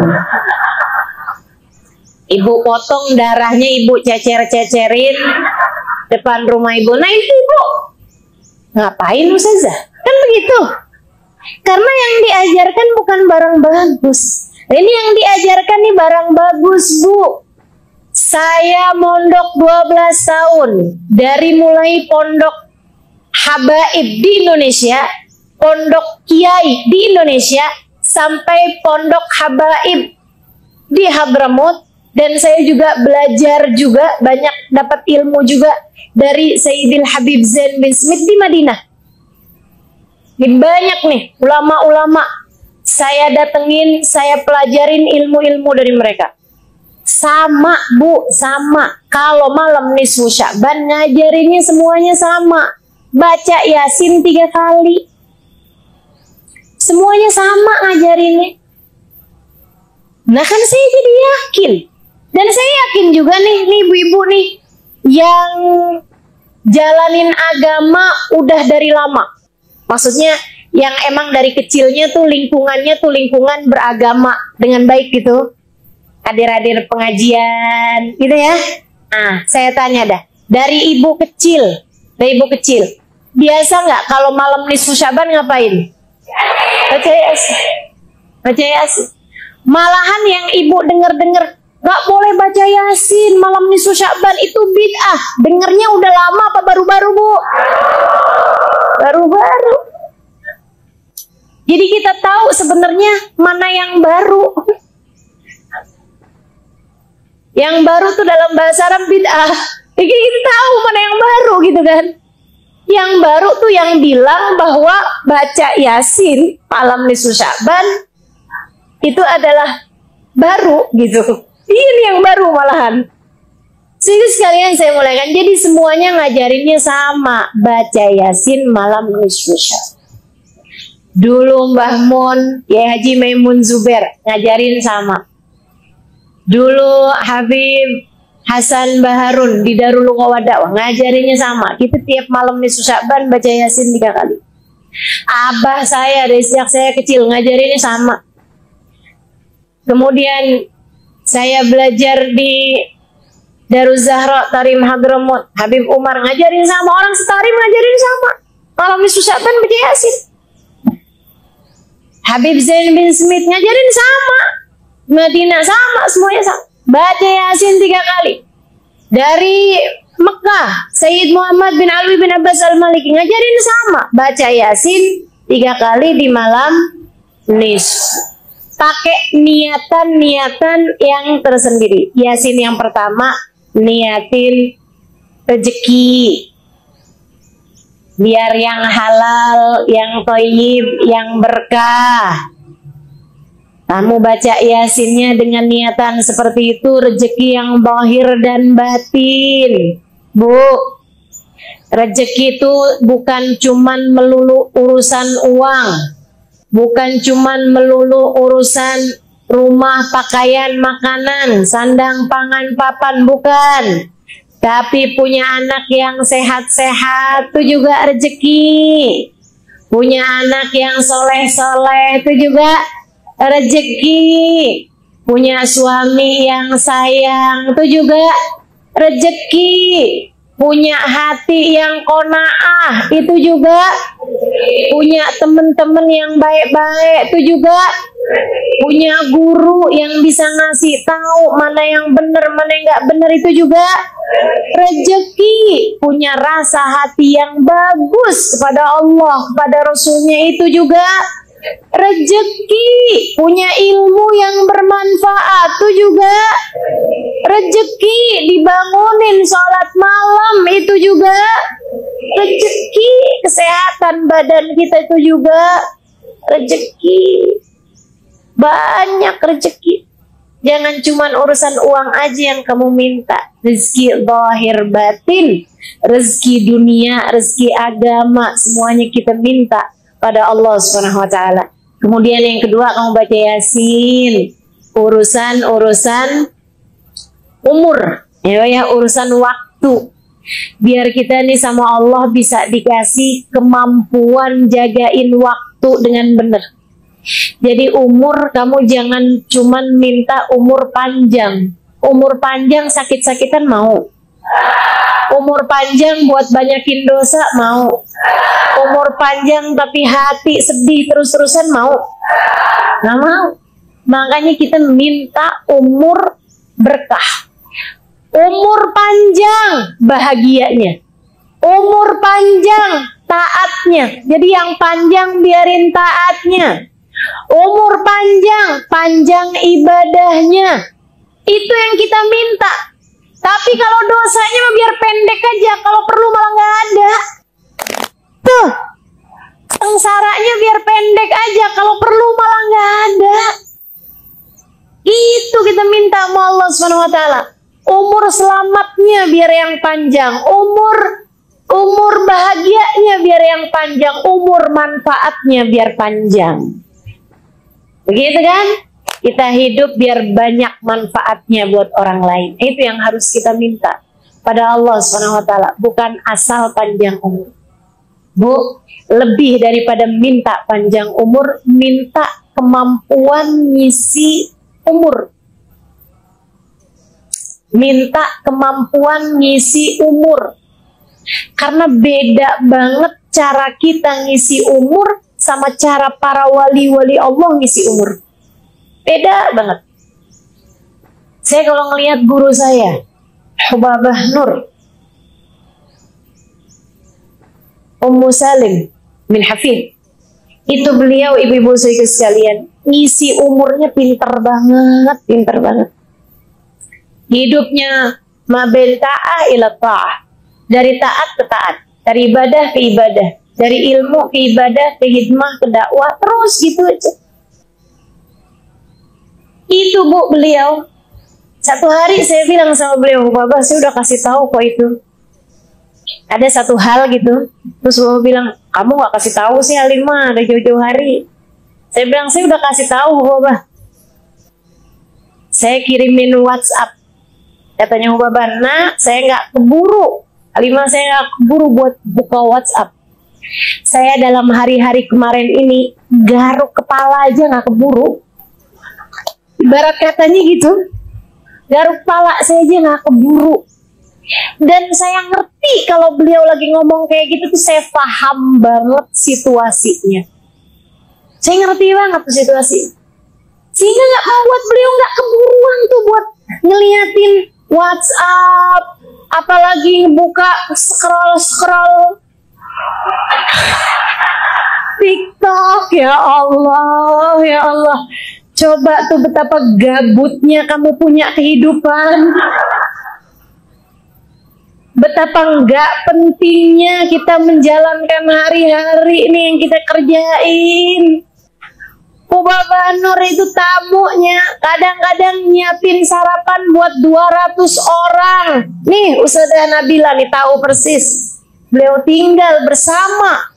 B: Ibu potong darahnya, ibu cecer-cecerin depan rumah ibu. Nah itu ibu ngapain Ustazah? Kan begitu. Karena yang diajarkan bukan barang bagus. Ini yang diajarkan nih barang bagus Bu. Saya mondok 12 tahun. Dari mulai pondok habaib di Indonesia, pondok kiai di Indonesia, sampai pondok habaib di Hadramut. Dan saya juga belajar juga, banyak dapat ilmu juga dari Sayyidil Habib Zain bin Smith di Madinah. Ini banyak nih ulama-ulama saya datengin, saya pelajarin ilmu-ilmu dari mereka. Sama Bu, sama. Kalau malam nisfu Sya'ban ngajarinnya semuanya sama. Baca Yasin 3 kali. Semuanya sama ngajarinnya. Nah kan saya jadi yakin. Dan saya yakin juga nih ibu-ibu nih yang jalanin agama udah dari lama. Maksudnya yang emang dari kecilnya tuh lingkungannya tuh lingkungan beragama dengan baik gitu. Hadir-hadir pengajian gitu ya. Nah, saya tanya dah, dari ibu kecil, biasa nggak kalau malam nisfu Sya'ban ngapain? Baca Yasin. Baca Yasin. Malahan yang ibu dengar nggak boleh baca Yasin malam nisfu Sya'ban, itu bid'ah. Dengernya udah lama apa baru-baru Bu? Baru-baru. Jadi kita tahu sebenarnya mana yang baru. Yang baru tuh dalam bahasa Arab bid'ah. Jadi kita tahu mana yang baru gitu kan. Yang baru tuh yang bilang bahwa baca Yasin malam nisfu Sya'ban itu adalah baru gitu. Ini yang baru malahan. Sehingga sekalian saya mulaikan, jadi semuanya ngajarinnya sama, baca Yasin malam nisfu Sya'ban. Dulu Mbah Mun, ya Haji Maimun Zubair ngajarin sama. Dulu Habib Hasan Baharun di Darul Qawadawah ngajarinnya sama. Kita tiap malam nisfu Sya'ban baca Yasin 3 kali. Abah saya dari sejak saya kecil ngajarinnya sama. Kemudian saya belajar di Darul Zahra Tarim Hadramut, Habib Umar ngajarin sama, orang setarim ngajarin sama. Malam nisfu Sya'ban baca Yasin. Habib Zain bin Smith ngajarin sama. Madinah sama, semuanya sama. Baca Yasin 3 kali. Dari Mekah, Sayyid Muhammad bin Alwi bin Abbas Al-Maliki ngajarin sama. Baca Yasin 3 kali di malam nisfu. Pakai niatan-niatan yang tersendiri. Yasin yang pertama, niatin rezeki. Biar yang halal, yang thayyib, yang berkah. Kamu baca Yasinnya dengan niatan seperti itu, rezeki yang zahir dan batin. Bu, rezeki itu bukan cuman melulu urusan uang, bukan cuman melulu urusan rumah, pakaian, makanan, sandang, pangan, papan, bukan. Tapi punya anak yang sehat-sehat itu juga rezeki. Punya anak yang soleh-soleh itu juga rezeki. Punya suami yang sayang itu juga rezeki. Punya hati yang qanaah itu juga. Punya teman-teman yang baik-baik itu juga. Punya guru yang bisa ngasih tahu mana yang benar, mana yang nggak benar itu juga rezeki. Punya rasa hati yang bagus kepada Allah, kepada Rasulnya itu juga rezeki. Punya ilmu yang bermanfaat itu juga rezeki. Dibangunin sholat malam itu juga rezeki. Kesehatan badan kita itu juga rezeki. Banyak rezeki. Jangan cuma urusan uang aja yang kamu minta. Rezeki zahir batin, rezeki dunia, rezeki agama, semuanya kita minta pada Allah Subhanahu wa taala. Kemudian yang kedua, kamu baca Yasin. Urusan umur, ya, urusan waktu. Biar kita nih sama Allah bisa dikasih kemampuan jagain waktu dengan benar. Jadi umur, kamu jangan cuman minta umur panjang. Umur panjang sakit-sakitan mau. Umur panjang buat banyakin dosa mau. Umur panjang tapi hati sedih terus-terusan mau. Nggak mau. Makanya kita minta umur berkah. Umur panjang bahagianya. Umur panjang taatnya. Jadi yang panjang biarin taatnya. Umur panjang, panjang ibadahnya. Itu yang kita minta. Tapi kalau dosanya mah biar pendek aja, kalau perlu malah nggak ada. Tuh, sengsaranya biar pendek aja, kalau perlu malah nggak ada. Itu kita minta sama Allah Subhanahu wa taala. Umur selamatnya biar yang panjang, umur bahagianya biar yang panjang, umur manfaatnya biar panjang. Begitu kan? Kita hidup biar banyak manfaatnya buat orang lain. Itu yang harus kita minta pada Allah Subhanahu wa taala, bukan asal panjang umur. Bu, lebih daripada minta panjang umur, minta kemampuan ngisi umur. Minta kemampuan ngisi umur. Karena beda banget cara kita ngisi umur sama cara para wali-wali Allah ngisi umur. Beda banget. Saya kalau ngelihat guru saya, Hubabah Nur, Ummu Salim bin Hafid, itu beliau, ibu-ibu sekalian, ngisi umurnya pinter banget, pinter banget. Hidupnya maben ta'ah ila ta'ah, dari taat ke taat, dari ibadah ke ibadah, dari ilmu ke ibadah, ke hikmah, ke dakwah, terus gitu aja. Itu Bu beliau. Satu hari saya bilang sama beliau, Bapak saya udah kasih tahu kok itu. Ada satu hal gitu. Terus Bapak bilang, kamu gak kasih tahu sih Halimah, ada jauh-jauh hari. Saya bilang, saya udah kasih tahu Bapak. Saya kirimin WhatsApp. Katanya Bapak, nah saya gak keburu. Halimah saya gak keburu buat buka WhatsApp. Saya dalam hari-hari kemarin ini garuk kepala aja gak keburu. Ibarat katanya gitu. Garuk kepala saya aja gak keburu. Dan saya ngerti kalau beliau lagi ngomong kayak gitu tuh saya paham banget situasinya. Saya ngerti banget tuh situasi. Sehingga gak membuat beliau gak keburuan tuh buat ngeliatin WhatsApp. Apalagi buka scroll TikTok. Ya Allah, ya Allah. Coba tuh betapa gabutnya kamu punya kehidupan. Betapa enggak pentingnya kita menjalankan hari-hari ini yang kita kerjain. Bapak Nur itu tamunya kadang-kadang nyiapin sarapan buat 200 orang. Nih Ustazah Nabila nih tahu persis. Beliau tinggal bersama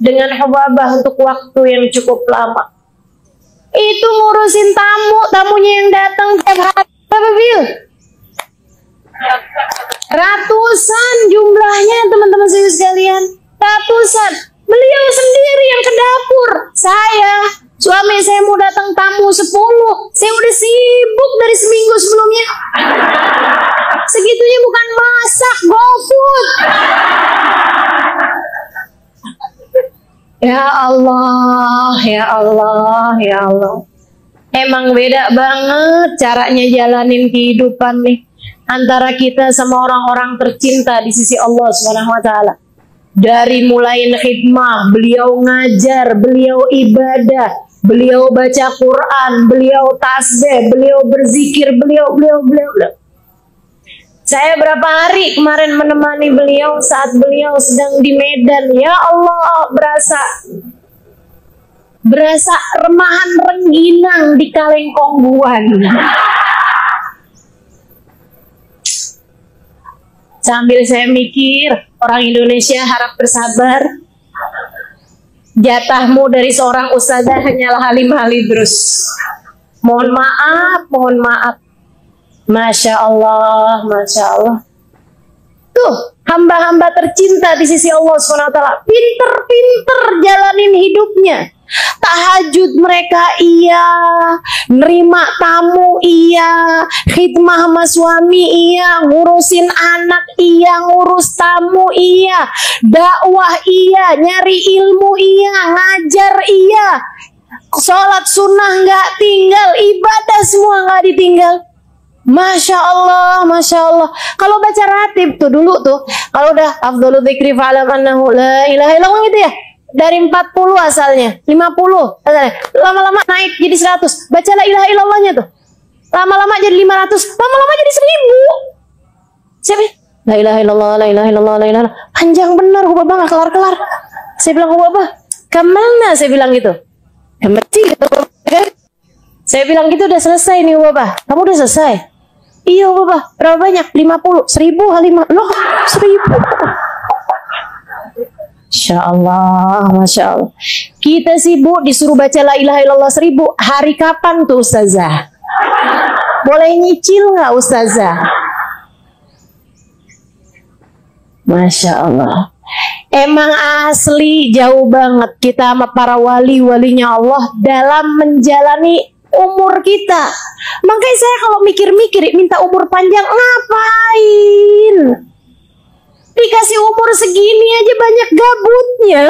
B: dengan Hubabah untuk waktu yang cukup lama. Itu ngurusin tamunya yang datang tiap hari. Apa Bil? Ratusan jumlahnya teman-teman sekalian. Ratusan. Beliau sendiri yang ke dapur. Suami saya mau datang tamu 10. Saya udah sibuk dari seminggu sebelumnya. Segitunya bukan masak, GoFood. Ya Allah, ya Allah, ya Allah. Emang beda banget caranya jalanin kehidupan nih antara kita sama orang-orang tercinta di sisi Allah Subhanahu wa taala. Dari mulai khidmah, beliau ngajar, beliau ibadah, beliau baca Quran, beliau tasbih, beliau berzikir, beliau. Saya berapa hari kemarin menemani beliau saat beliau sedang di Medan. Ya Allah, berasa remahan rengginang di Kalengkongguan. Sambil saya mikir, orang Indonesia harap bersabar. Jatahmu dari seorang ustazah hanyalah Halimah Al-Idrus. Mohon maaf. Masya Allah, Masya Allah. Tuh, hamba-hamba tercinta di sisi Allah SWT. Pinter-pinter jalanin hidupnya. Tahajud mereka iya, nerima tamu iya, khidmah sama suami iya, ngurusin anak iya, ngurus tamu iya, dakwah iya, nyari ilmu iya, ngajar iya, sholat sunnah nggak tinggal, ibadah semua nggak ditinggal. Masya Allah, Masya Allah. Kalau baca ratib tuh dulu tuh, kalau udah afdhalu dzikri fa'lam annahu la ilaha illallah gitu ya, dari 40 asalnya, 50 asalnya, lama-lama naik jadi 100. Baca la ilaha illallahnya tuh, lama-lama jadi 500, lama-lama jadi 1000. Siapa? La ilaha illallah, la ilaha illallah, la ilaha illallah. Panjang benar, Hubabah nggak kelar-kelar. Saya bilang, Hubabah, kemana? Saya bilang gitu. Kemana gitu, kan? Saya bilang gitu, udah selesai nih Hubabah. Kamu udah selesai? Iya Hubabah, berapa banyak? 50, 1000, Halimah. Loh, 1000. Masya Allah, Masya Allah. Kita sibuk disuruh baca la ilaha illallah 1000. Hari kapan tuh Ustazah? Boleh nyicil nggak Ustazah? Masya Allah. Emang asli jauh banget kita sama para wali-walinya Allah dalam menjalani umur kita. Makanya saya kalau mikir-mikir minta umur panjang, ngapain? Dikasih umur segini aja banyak gabutnya.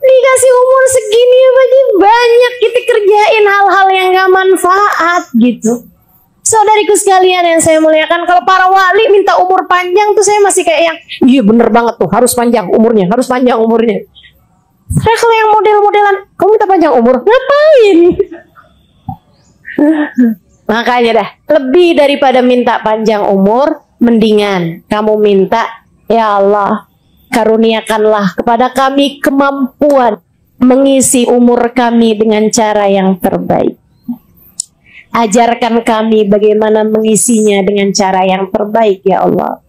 B: Dikasih umur segini aja banyak kita kerjain hal-hal yang gak manfaat gitu. Saudariku sekalian yang saya muliakan, kalau para wali minta umur panjang tuh saya masih kayak yang, iya bener banget tuh, harus panjang umurnya, harus panjang umurnya. Saya kalau yang model-modelan, kamu minta panjang umur, ngapain? Makanya dah, lebih daripada minta panjang umur, mendingan kamu minta, ya Allah, karuniakanlah kepada kami kemampuan mengisi umur kami dengan cara yang terbaik. Ajarkan kami bagaimana mengisinya dengan cara yang terbaik ya Allah.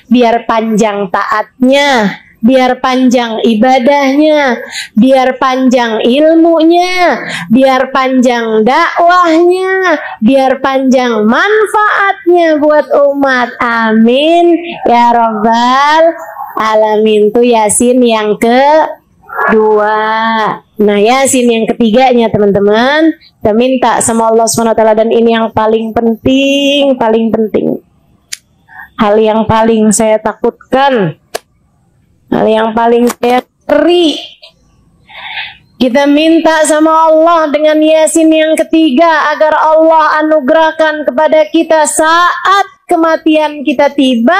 B: Biar panjang taatnya, biar panjang ibadahnya, biar panjang ilmunya, biar panjang dakwahnya, biar panjang manfaatnya buat umat. Amin ya Rabbal Alamin. Itu Yasin yang kedua. Nah, Yasin yang ketiganya teman-teman, kita minta sama Allah SWT, dan ini yang paling penting, hal yang paling saya takutkan, hal yang paling saya ngeri. Kita minta sama Allah dengan Yasin yang ketiga agar Allah anugerahkan kepada kita saat kematian kita tiba,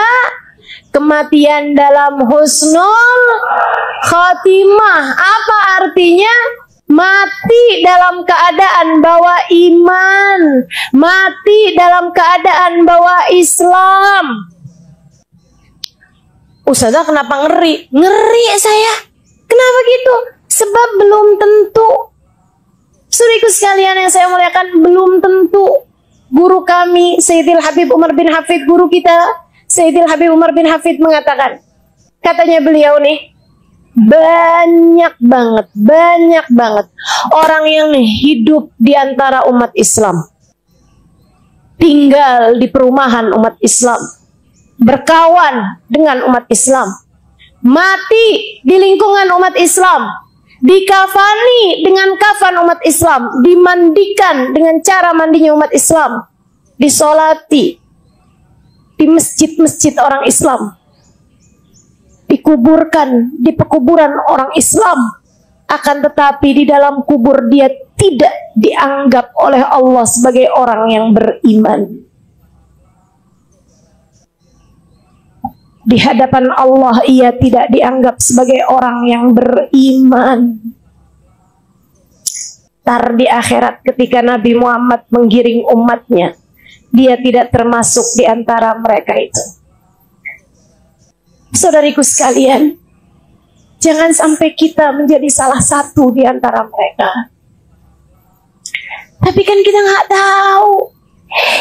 B: kematian dalam husnul khotimah. Apa artinya? Mati dalam keadaan bawa iman, mati dalam keadaan bawa Islam. Ustazah kenapa ngeri? Ngeri saya. Kenapa gitu? Sebab belum tentu. Saudaraku sekalian yang saya muliakan, belum tentu. Guru kami Sayyidil Habib Umar bin Hafid, guru kita Sayyidil Habib Umar bin Hafid mengatakan, katanya beliau nih, banyak banget orang yang hidup di antara umat Islam, tinggal di perumahan umat Islam, berkawan dengan umat Islam, mati di lingkungan umat Islam, dikafani dengan kafan umat Islam, dimandikan dengan cara mandinya umat Islam, disolati di masjid-masjid orang Islam, dikuburkan di pekuburan orang Islam, akan tetapi di dalam kubur dia tidak dianggap oleh Allah sebagai orang yang beriman. Di hadapan Allah ia tidak dianggap sebagai orang yang beriman. Tar di akhirat ketika Nabi Muhammad menggiring umatnya, dia tidak termasuk di antara mereka itu. Saudariku sekalian, jangan sampai kita menjadi salah satu di antara mereka. Tapi kan kita nggak tahu.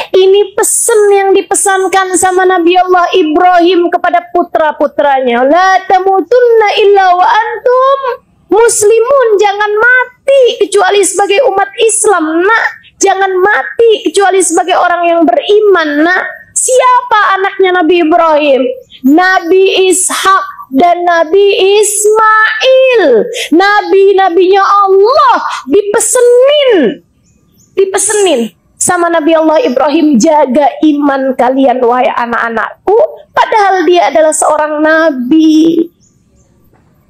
B: Ini pesan yang dipesankan sama Nabi Allah Ibrahim kepada putra-putranya. La tamutunna illa wa antum muslimun. Jangan mati kecuali sebagai umat Islam, nak. Jangan mati kecuali sebagai orang yang beriman, nak. Siapa anaknya Nabi Ibrahim? Nabi Ishak dan Nabi Ismail. Nabi-nabinya Allah dipesenin sama Nabi Allah Ibrahim, jaga iman kalian wahai anak-anakku, padahal dia adalah seorang nabi.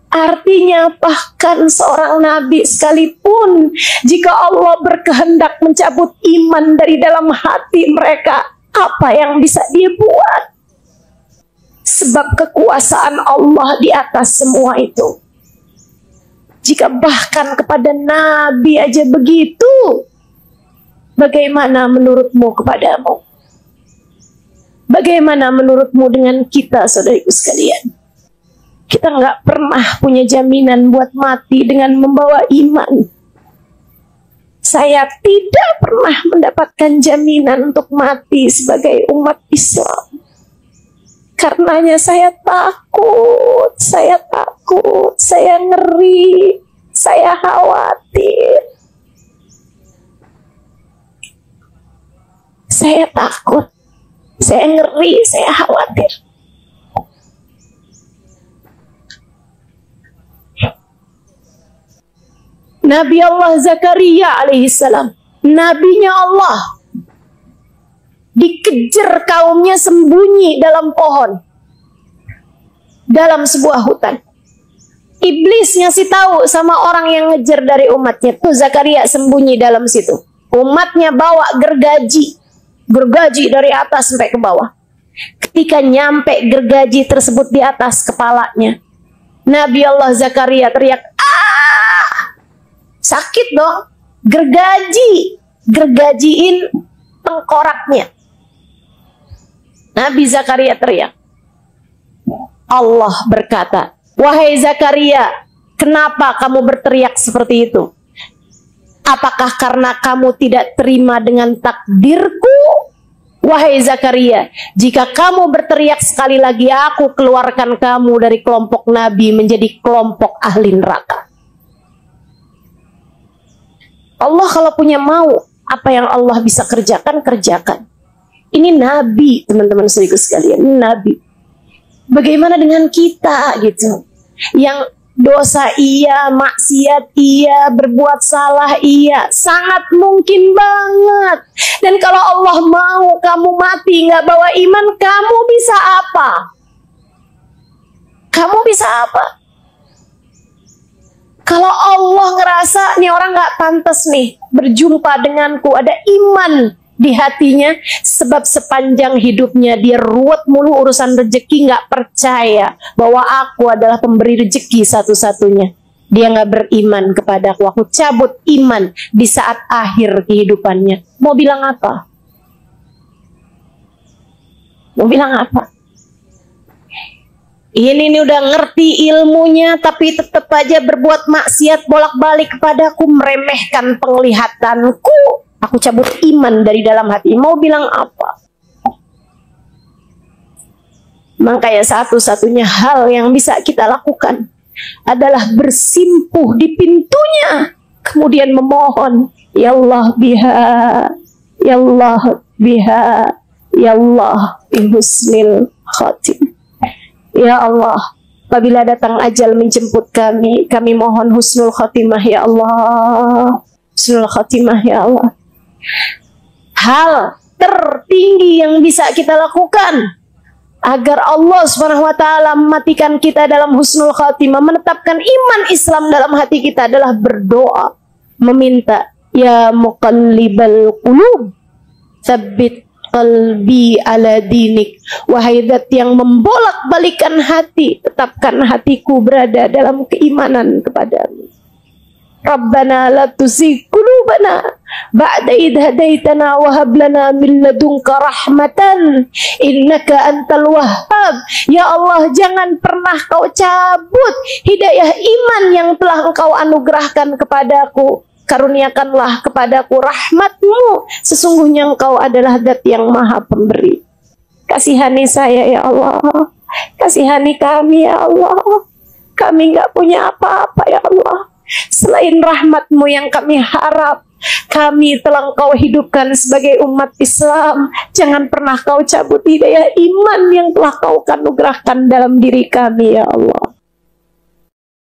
B: Artinya bahkan seorang nabi sekalipun, jika Allah berkehendak mencabut iman dari dalam hati mereka, apa yang bisa dia buat? Sebab kekuasaan Allah di atas semua itu. Jika bahkan kepada nabi aja begitu, bagaimana menurutmu kepadamu? Bagaimana menurutmu dengan kita, saudariku sekalian? Kita nggak pernah punya jaminan buat mati dengan membawa iman. Saya tidak pernah mendapatkan jaminan untuk mati sebagai umat Islam. Karenanya saya takut, saya ngeri, saya khawatir. Saya takut, saya ngeri, saya khawatir. Nabi Allah Zakaria alaihissalam, nabinya Allah, dikejar kaumnya sembunyi dalam pohon, dalam sebuah hutan. Iblis ngasih tahu sama orang yang ngejar dari umatnya, tuh Zakaria sembunyi dalam situ. Umatnya bawa gergaji dari atas sampai ke bawah. Ketika nyampe gergaji tersebut di atas kepalanya, Nabi Allah Zakaria teriak, sakit dong, gergajiin tengkoraknya. Nabi Zakaria teriak. Allah berkata, wahai Zakaria, kenapa kamu berteriak seperti itu? Apakah karena kamu tidak terima dengan takdirku? Wahai Zakaria, jika kamu berteriak sekali lagi, aku keluarkan kamu dari kelompok Nabi menjadi kelompok ahli neraka. Allah kalau punya mau, apa yang Allah bisa kerjakan, kerjakan. Ini Nabi, teman-teman saudaraku sekalian, ini Nabi. Bagaimana dengan kita gitu? Yang dosa iya, maksiat iya, berbuat salah iya, sangat mungkin banget. Dan kalau Allah mau kamu mati nggak bawa iman, kamu bisa apa? Kamu bisa apa? Kalau Allah ngerasa nih orang nggak pantas nih berjumpa denganku, ada iman di hatinya, sebab sepanjang hidupnya dia ruwet mulu urusan rezeki, nggak percaya bahwa aku adalah pemberi rezeki satu-satunya. Dia nggak beriman kepadaku, aku cabut iman di saat akhir kehidupannya. Mau bilang apa? Mau bilang apa? Ini nih udah ngerti ilmunya, tapi tetap aja berbuat maksiat bolak-balik kepadaku, meremehkan penglihatanku. Aku cabut iman dari dalam hati. Mau bilang apa? Makanya satu-satunya hal yang bisa kita lakukan adalah bersimpuh di pintunya, kemudian memohon, ya Allah biha, ya Allah biha, ya Allah bihusnil khatim. Ya Allah, apabila datang ajal menjemput kami, kami mohon husnul khatimah ya Allah. Husnul khatimah ya Allah. Hal tertinggi yang bisa kita lakukan agar Allah SWT mematikan kita dalam husnul khatimah, menetapkan iman Islam dalam hati kita, adalah berdoa, meminta, ya muqallibal qulub, tsabbit qalbi ala dinik. Wahai zat yang membolak-balikan hati, tetapkan hatiku berada dalam keimanan kepadamu. Rabbana la tuzigh qulubana ba'da idh hadaitana wa hab lana min ladunka rahmatan innaka antal wahhab. Ya Allah, jangan pernah kau cabut hidayah iman yang telah engkau anugerahkan kepadaku. Karuniakanlah kepadaku rahmatmu, sesungguhnya engkau adalah zat yang maha pemberi. Kasihani saya ya Allah, kasihani kami ya Allah. Kami nggak punya apa-apa ya Allah, selain rahmatmu yang kami harap. Kami telah engkau hidupkan sebagai umat Islam. Jangan pernah kau cabut hidayah iman yang telah kau anugerahkan dalam diri kami ya Allah.